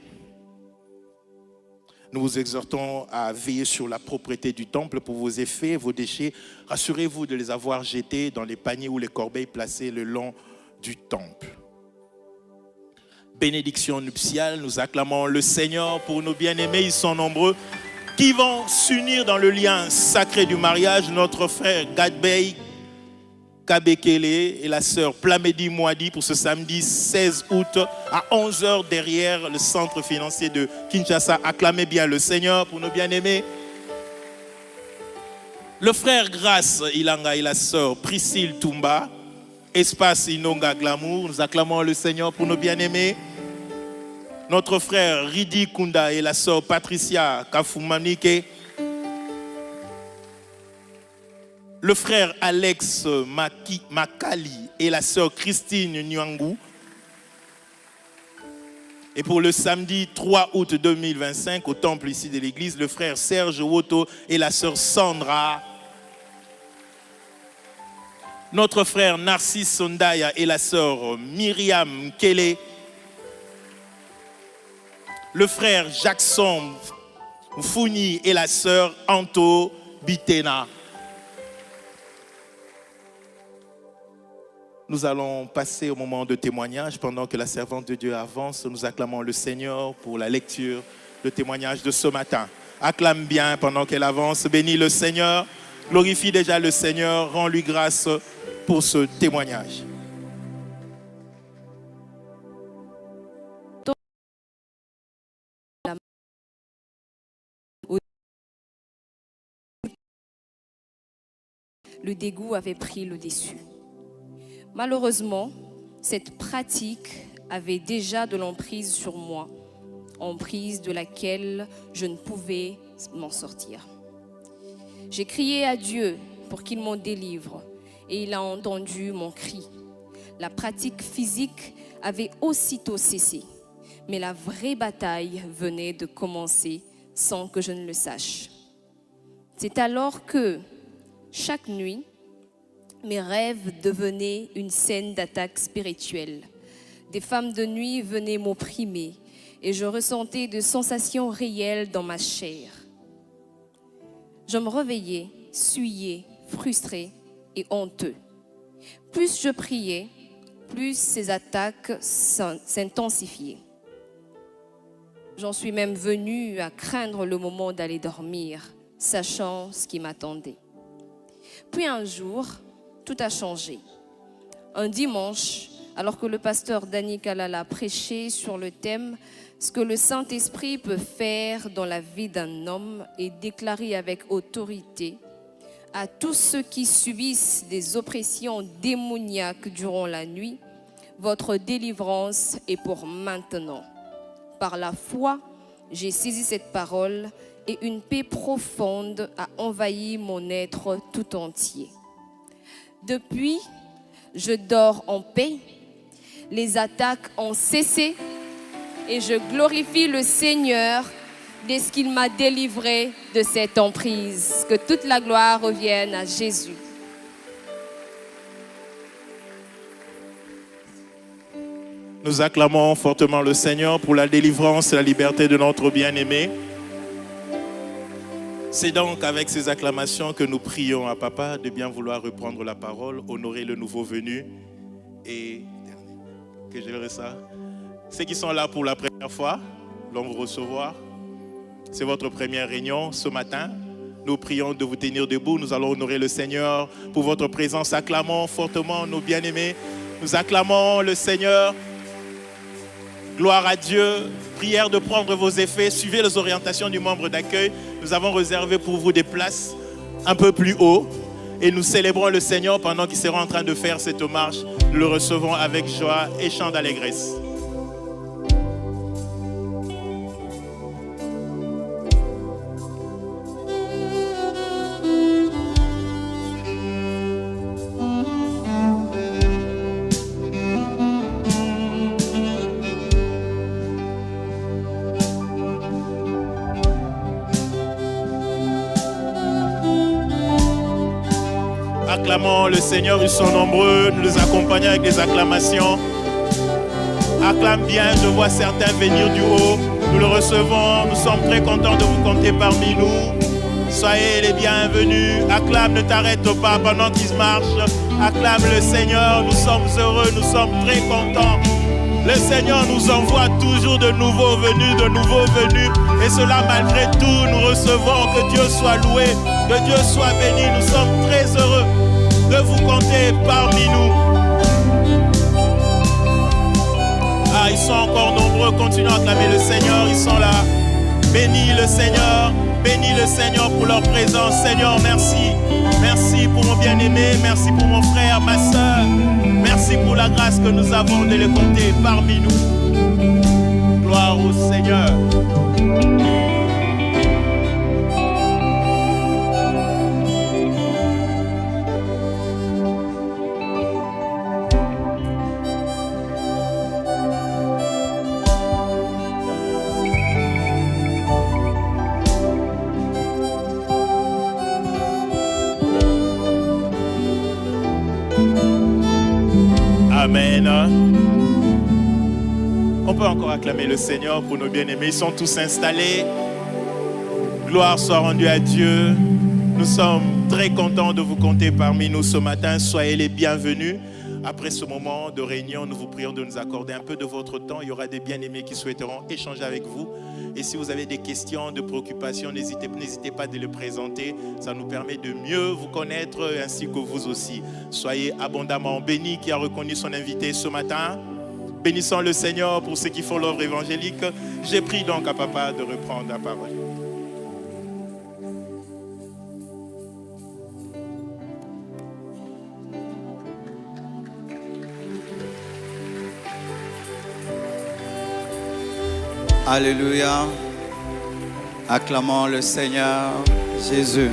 Nous vous exhortons à veiller sur la propreté du temple pour vos effets, vos déchets. Rassurez-vous de les avoir jetés dans les paniers ou les corbeilles placés le long du temple. Bénédiction nuptiale, nous acclamons le Seigneur pour nos bien-aimés, ils sont nombreux, qui vont s'unir dans le lien sacré du mariage. Notre frère Gadbey Kabekele et la sœur Plamedi Mouadi pour ce samedi 16 août à 11h derrière le centre financier de Kinshasa. Acclamez bien le Seigneur pour nos bien-aimés. Le frère Grace Ilanga et la sœur Priscille Toumba, Espace Inonga Glamour. Nous acclamons le Seigneur pour nos bien-aimés. Notre frère Ridi Kunda et la sœur Patricia Kafumanike. le frère Alex Makali et la sœur Christine Nyangou. Et pour le samedi 3 août 2025, au temple ici de l'église, le frère Serge Woto et la sœur Sandra. Notre frère Narcisse Sondaya et la sœur Myriam Kele. Le frère Jackson Founi et la sœur Anto Bitena. Nous allons passer au moment de témoignage. Pendant que la servante de Dieu avance, nous acclamons le Seigneur pour la lecture de témoignage de ce matin. Acclame bien pendant qu'elle avance. Bénis le Seigneur. Glorifie déjà le Seigneur. Rends-lui grâce pour ce témoignage. Le dégoût avait pris le dessus. Malheureusement, cette pratique avait déjà de l'emprise sur moi, emprise de laquelle je ne pouvais m'en sortir. J'ai crié à Dieu pour qu'il m'en délivre et il a entendu mon cri. La pratique physique avait aussitôt cessé, mais la vraie bataille venait de commencer sans que je ne le sache. C'est alors que, chaque nuit, mes rêves devenaient une scène d'attaque spirituelle. Des femmes de nuit venaient m'opprimer et je ressentais des sensations réelles dans ma chair. Je me réveillais, souillé, frustré et honteux. Plus je priais, plus ces attaques s'intensifiaient. J'en suis même venue à craindre le moment d'aller dormir, sachant ce qui m'attendait. Puis un jour, tout a changé. Un dimanche, alors que le pasteur Danny Kalala prêchait sur le thème « Ce que le Saint-Esprit peut faire dans la vie d'un homme » et déclaré avec autorité à tous ceux qui subissent des oppressions démoniaques durant la nuit, votre délivrance est pour maintenant. Par la foi, j'ai saisi cette parole et une paix profonde a envahi mon être tout entier. Depuis, je dors en paix, les attaques ont cessé et je glorifie le Seigneur dès ce qu'il m'a délivré de cette emprise. Que toute la gloire revienne à Jésus. Nous acclamons fortement le Seigneur pour la délivrance et la liberté de notre bien-aimé. C'est donc avec ces acclamations que nous prions à Papa de bien vouloir reprendre la parole, honorer le nouveau venu et que je verrai ça. Ceux qui sont là pour la première fois vont vous recevoir. C'est votre première réunion ce matin. Nous prions de vous tenir debout. Nous allons honorer le Seigneur pour votre présence. Acclamons fortement nos bien-aimés. Nous acclamons le Seigneur. Gloire à Dieu. Prière de prendre vos effets. Suivez les orientations du membre d'accueil. Nous avons réservé pour vous des places un peu plus haut. Et nous célébrons le Seigneur pendant qu'il sera en train de faire cette marche. Nous le recevons avec joie et chant d'allégresse. Acclamons le Seigneur, ils sont nombreux, nous les accompagnons avec des acclamations. Acclame bien, je vois certains venir du haut, nous le recevons, nous sommes très contents de vous compter parmi nous. Soyez les bienvenus, acclame, ne t'arrête pas pendant qu'ils marchent, acclame le Seigneur, nous sommes heureux, nous sommes très contents. Le Seigneur nous envoie toujours de nouveaux venus, et cela malgré tout, nous recevons, que Dieu soit loué, que Dieu soit béni, nous sommes très heureux de vous compter parmi nous. Ah, ils sont encore nombreux, continuons à acclamer le Seigneur, ils sont là. Bénis le Seigneur pour leur présence. Seigneur, merci. Merci pour mon bien-aimé, merci pour mon frère, ma soeur. Merci pour la grâce que nous avons de les compter parmi nous. Gloire au Seigneur. Amen. On peut encore acclamer le Seigneur pour nos bien-aimés. Ils sont tous installés. Gloire soit rendue à Dieu. Nous sommes très contents de vous compter parmi nous ce matin. Soyez les bienvenus. Après ce moment de réunion, nous vous prions de nous accorder un peu de votre temps. Il y aura des bien-aimés qui souhaiteront échanger avec vous. Et si vous avez des questions, de préoccupations, n'hésitez pas de les présenter. Ça nous permet de mieux vous connaître ainsi que vous aussi. Soyez abondamment bénis qui a reconnu son invité ce matin. Bénissons le Seigneur pour ceux qui font l'œuvre évangélique. J'ai pris donc à papa de reprendre la parole. Alléluia. Acclamons le Seigneur Jésus.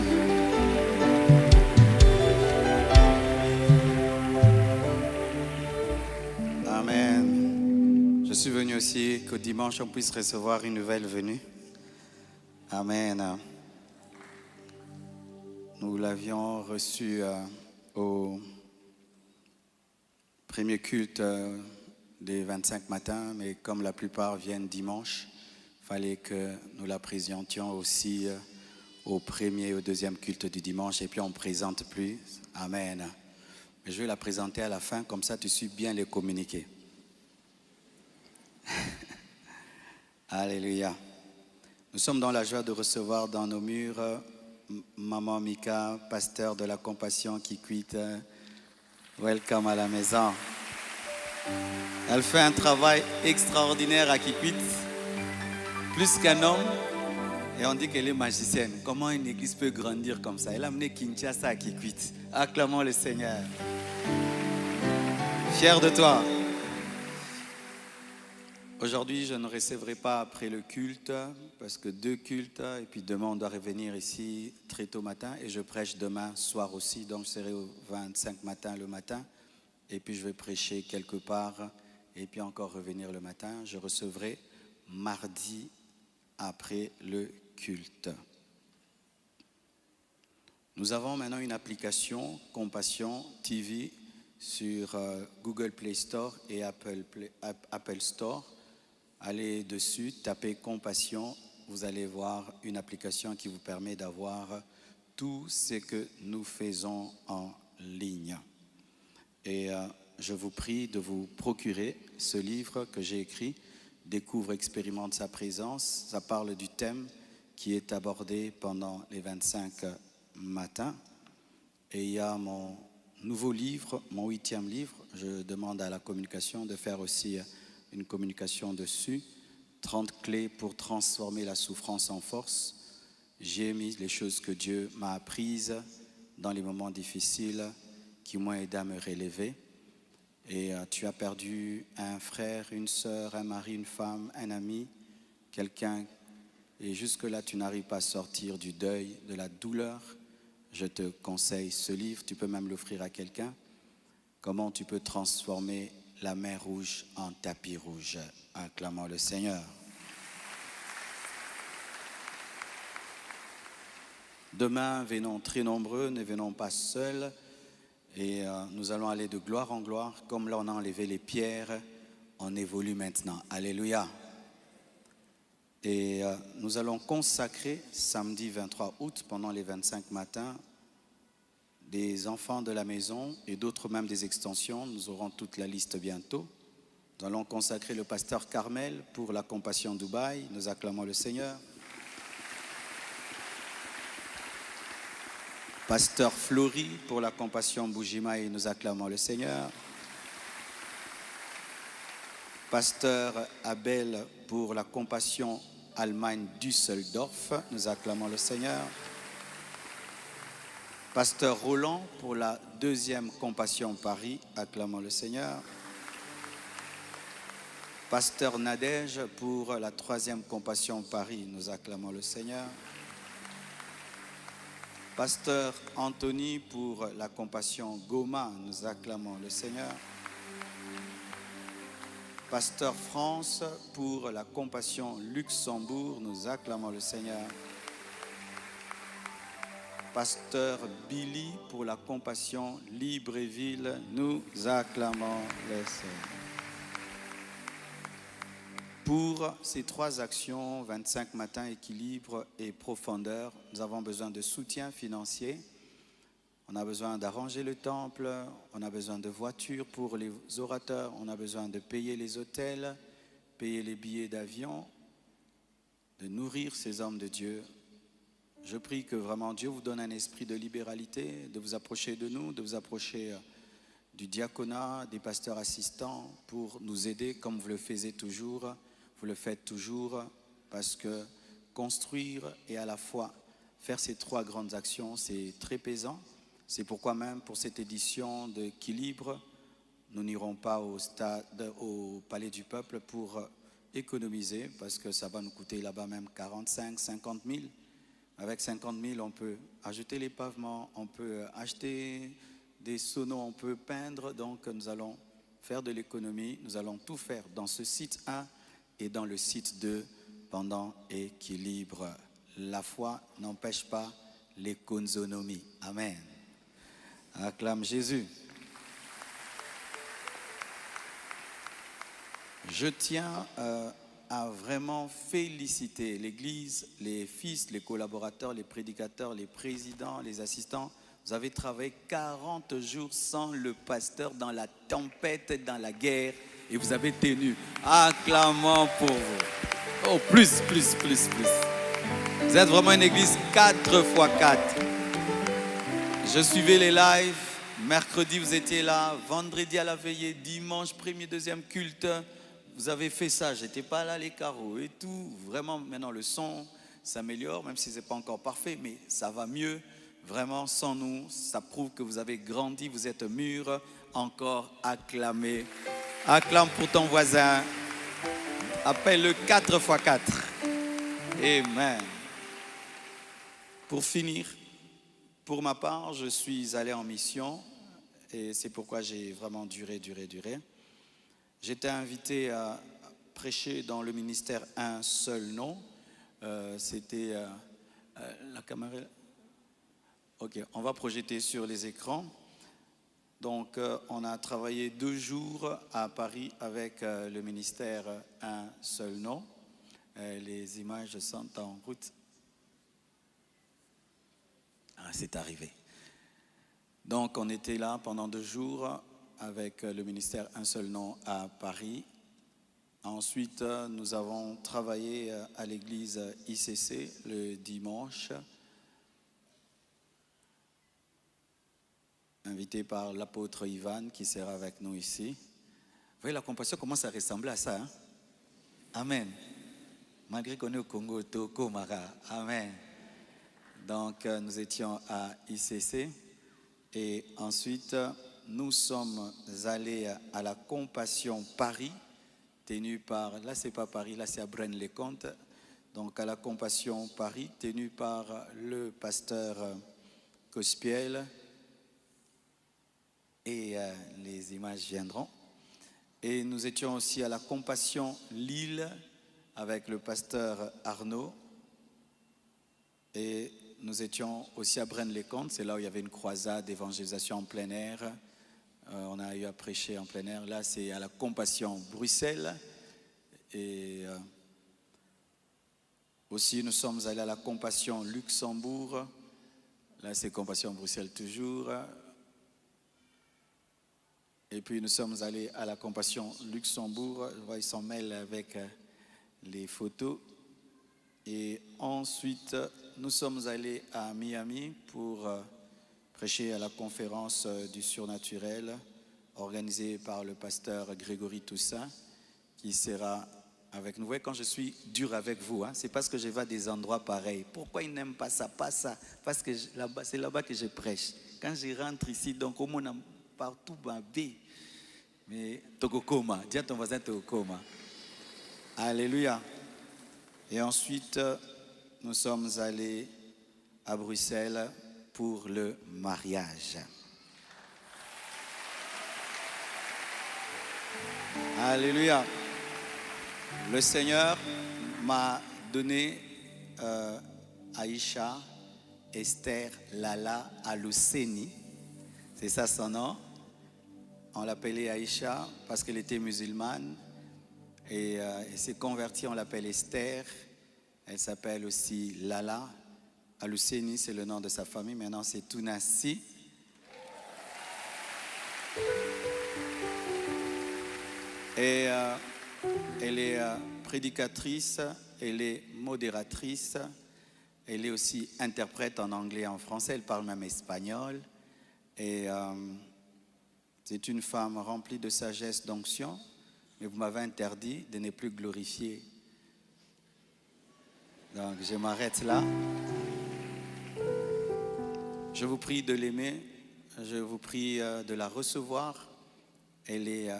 Amen. Je suis venu aussi qu'au dimanche on puisse recevoir une nouvelle venue. Amen. Nous l'avions reçu au premier culte des 25 matins, mais comme la plupart viennent dimanche, il fallait que nous la présentions aussi au premier et au deuxième culte du dimanche, et puis on ne présente plus. Amen. Mais je vais la présenter à la fin, comme ça tu suis bien les communiquer. Alléluia. Nous sommes dans la joie de recevoir dans nos murs Maman Mika, pasteur de la compassion qui quitte. Welcome à la maison. Elle fait un travail extraordinaire à Kikwit, plus qu'un homme, et on dit qu'elle est magicienne. Comment une église peut grandir comme ça? Elle a amené Kinshasa à Kikwit. Acclamons le Seigneur. Fier de toi. Aujourd'hui, je ne recevrai pas après le culte, parce que 2 cultes, et puis demain on doit revenir ici très tôt matin, et je prêche demain soir aussi, donc je serai au 25 matin le matin. Et puis je vais prêcher quelque part et puis encore revenir le matin. Je recevrai mardi après le culte. Nous avons maintenant une application Compassion TV sur Google Play Store et Apple Store. Allez dessus, tapez Compassion. Vous allez voir une application qui vous permet d'avoir tout ce que nous faisons en ligne. Et je vous prie de vous procurer ce livre que j'ai écrit, Découvre, expérimente sa présence. Ça parle du thème qui est abordé pendant les 25 matins. Et il y a mon nouveau livre, mon 8e livre. Je demande à la communication de faire aussi une communication dessus. 30 clés pour transformer la souffrance en force. J'ai mis les choses que Dieu m'a apprises dans les moments difficiles qui m'ont aidé à me relever. Et tu as perdu un frère, une sœur, un mari, une femme, un ami, quelqu'un, et jusque-là tu n'arrives pas à sortir du deuil, de la douleur. Je te conseille ce livre, tu peux même l'offrir à quelqu'un. Comment tu peux transformer la mer rouge en tapis rouge. Acclamons le Seigneur. Demain, venons très nombreux, ne venons pas seuls. Et nous allons aller de gloire en gloire. Comme là on a enlevé les pierres, on évolue maintenant. Alléluia. Et nous allons consacrer samedi 23 août, pendant les 25 matins, des enfants de la maison et d'autres même des extensions. Nous aurons toute la liste bientôt. Nous allons consacrer le pasteur Carmel pour la Compassion Dubaï. Nous acclamons le Seigneur. Pasteur Flori pour la Compassion Boujima et nous acclamons le Seigneur. Pasteur Abel pour la Compassion Allemagne Düsseldorf, nous acclamons le Seigneur. Pasteur Roland pour la 2e Compassion Paris, acclamons le Seigneur. Pasteur Nadège pour la 3e Compassion Paris, nous acclamons le Seigneur. Pasteur Anthony pour la Compassion Goma, nous acclamons le Seigneur. Pasteur France pour la Compassion Luxembourg, nous acclamons le Seigneur. pasteur Billy pour la compassion Libreville. Nous acclamons le Seigneur. Pour ces 3 actions, 25 matins, équilibre et profondeur, nous avons besoin de soutien financier. On a besoin d'arranger le temple, on a besoin de voitures pour les orateurs, on a besoin de payer les hôtels, payer les billets d'avion, de nourrir ces hommes de Dieu. Je prie que vraiment Dieu vous donne un esprit de libéralité, de vous approcher de nous, de vous approcher du diaconat, des pasteurs assistants pour nous aider comme vous le faites toujours. Vous le faites toujours parce que construire et à la fois faire ces 3 grandes actions, c'est très pesant. C'est pourquoi même pour cette édition d'Équilibre, nous n'irons pas au Palais du Peuple pour économiser parce que ça va nous coûter là-bas même 45, 50 000. Avec 50 000, on peut ajouter les pavements, on peut acheter des sonos, on peut peindre. Donc nous allons faire de l'économie, nous allons tout faire dans ce site 1 et dans le site 2 pendant Équilibre. La foi n'empêche pas l'économie. Amen. Acclame Jésus. Je tiens à vraiment féliciter l'Église, les fils, les collaborateurs, les prédicateurs, les présidents, les assistants. Vous avez travaillé 40 jours sans le pasteur dans la tempête, dans la guerre, et vous avez tenu. Acclamons pour vous. Oh, plus. Vous êtes vraiment une église 4x4. Je suivais les lives. Mercredi, vous étiez là. Vendredi à la veillée. Dimanche, premier, deuxième culte. Vous avez fait ça. J'étais pas là, les carreaux et tout. Vraiment, maintenant, le son s'améliore, même si ce n'est pas encore parfait, mais ça va mieux. Vraiment, sans nous, ça prouve que vous avez grandi, vous êtes mûrs. Encore acclamé. Acclame pour ton voisin. Appelle-le 4x4. Amen. Pour finir, pour ma part, je suis allé en mission et c'est pourquoi j'ai vraiment duré. J'étais invité à prêcher dans le ministère Un Seul Nom. C'était la caméra. Ok, on va projeter sur les écrans. Donc, on a travaillé 2 jours à Paris avec le ministère Un Seul Nom. Les images sont en route. Ah, c'est arrivé. Donc, on était là pendant 2 jours avec le ministère Un Seul Nom à Paris. Ensuite, nous avons travaillé à l'église ICC le dimanche, invité par l'apôtre Ivan qui sera avec nous ici. Vous voyez, la compassion commence à ressembler à ça. Hein? Amen. Malgré qu'on est au Congo, Toko Mara. Amen. Donc, nous étions à ICC et ensuite, nous sommes allés à la Compassion Paris, tenue par, là c'est pas Paris, là c'est à Braine-les-Comtes. Donc, à la Compassion Paris, tenue par le pasteur Cospiel. Et les images viendront. Et nous étions aussi à la Compassion Lille avec le pasteur Arnaud. Et nous étions aussi à Braine-les-Comtes, c'est là où il y avait une croisade d'évangélisation en plein air. On a eu à prêcher en plein air. Là, c'est à la Compassion Bruxelles. Et aussi, nous sommes allés à la Compassion Luxembourg. Là, c'est Compassion Bruxelles toujours. Et puis nous sommes allés à la Compassion Luxembourg. Je vois, ils s'en mêlent avec les photos. Et ensuite, nous sommes allés à Miami pour prêcher à la conférence du surnaturel organisée par le pasteur Grégory Toussaint qui sera avec nous. Vous voyez, quand je suis dur avec vous, hein, c'est parce que je vais à des endroits pareils. Pourquoi ils n'aiment pas ça? Pas ça. Parce que c'est là-bas que je prêche. Quand je rentre ici, donc au monde partout, mais Tokokoma, dis à ton voisin Tokokoma. Alléluia. Et ensuite, nous sommes allés à Bruxelles pour le mariage. Alléluia. Le Seigneur m'a donné Aïcha Esther Lala Aluseni. C'est ça son nom. On l'appelait Aïcha parce qu'elle était musulmane. Et elle s'est convertie, on l'appelle Esther. Elle s'appelle aussi Lala Aluseni, c'est le nom de sa famille. Maintenant, c'est Tounassi. Et elle est prédicatrice, elle est modératrice, elle est aussi interprète en anglais et en français, elle parle même espagnol. Et c'est une femme remplie de sagesse, d'onction, mais vous m'avez interdit de ne plus glorifier. Donc je m'arrête là. Je vous prie de l'aimer, je vous prie de la recevoir. Elle est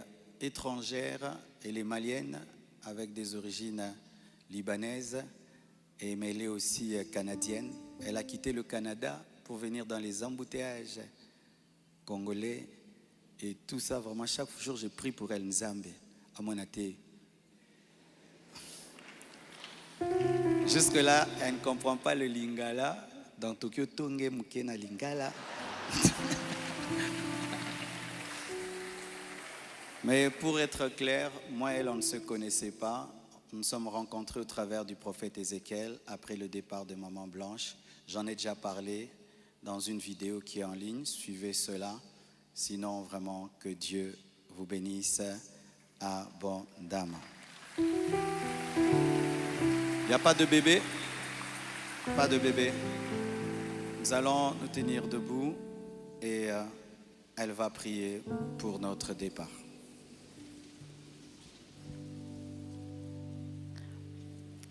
étrangère, elle est malienne avec des origines libanaises, mais elle est aussi canadienne. Elle a quitté le Canada pour venir dans les embouteillages congolais et tout ça. Vraiment, chaque jour, je prie pour elle, Nzambe, à mon athée. Jusque-là, elle ne comprend pas le lingala. Dans Tokyo, Tonge Mukena lingala. Mais pour être clair, moi et elle, on ne se connaissait pas. Nous nous sommes rencontrés au travers du prophète Ézéchiel après le départ de Maman Blanche. J'en ai déjà parlé dans une vidéo qui est en ligne. Suivez cela. Sinon, vraiment, que Dieu vous bénisse abondamment. Il n'y a pas de bébé? Pas de bébé. Nous allons nous tenir debout et elle va prier pour notre départ.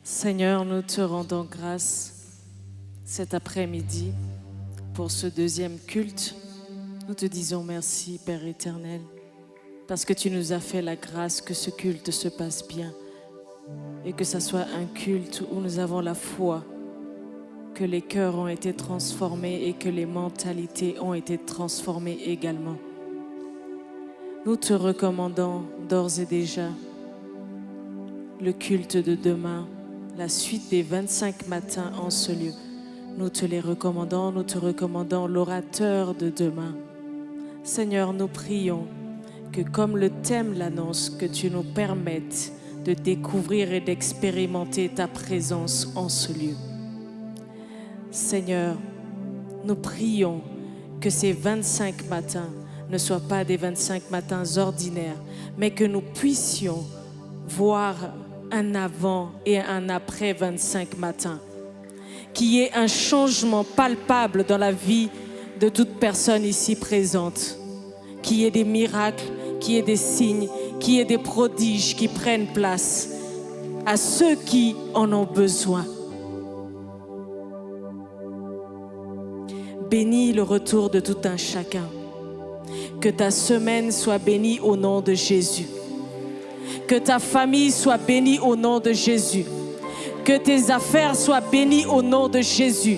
Seigneur, nous te rendons grâce cet après-midi pour ce deuxième culte. Nous te disons merci, Père éternel, parce que tu nous as fait la grâce que ce culte se passe bien et que ce soit un culte où nous avons la foi, que les cœurs ont été transformés et que les mentalités ont été transformées également. Nous te recommandons d'ores et déjà le culte de demain, la suite des 25 matins en ce lieu. Nous te les recommandons, nous te recommandons l'orateur de demain. Seigneur, nous prions que comme le thème l'annonce, que tu nous permettes de découvrir et d'expérimenter ta présence en ce lieu. Seigneur, nous prions que ces 25 matins ne soient pas des 25 matins ordinaires, mais que nous puissions voir un avant et un après 25 matins. Qu'il y ait un changement palpable dans la vie de toute personne ici présente. Qu'il y ait des miracles, qu'il y ait des signes, qu'il y ait des prodiges qui prennent place à ceux qui en ont besoin. Bénis le retour de tout un chacun. Que ta semaine soit bénie au nom de Jésus. Que ta famille soit bénie au nom de Jésus. Que tes affaires soient bénies au nom de Jésus.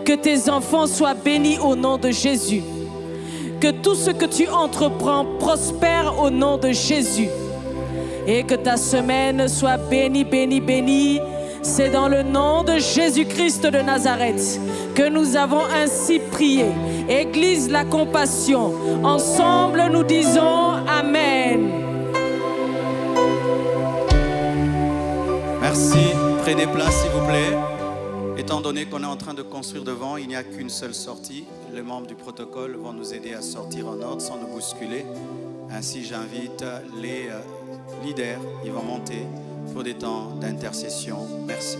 Que tes enfants soient bénis au nom de Jésus. Que tout ce que tu entreprends prospère au nom de Jésus. Et que ta semaine soit bénie, bénie, bénie. C'est dans le nom de Jésus-Christ de Nazareth que nous avons ainsi prié. Église La Compassion, ensemble nous disons Amen. Merci. Prenez place, s'il vous plaît. Étant donné qu'on est en train de construire devant, il n'y a qu'une seule sortie. Les membres du protocole vont nous aider à sortir en ordre sans nous bousculer. Ainsi, j'invite les leaders, ils vont monter pour des temps d'intercession. Merci.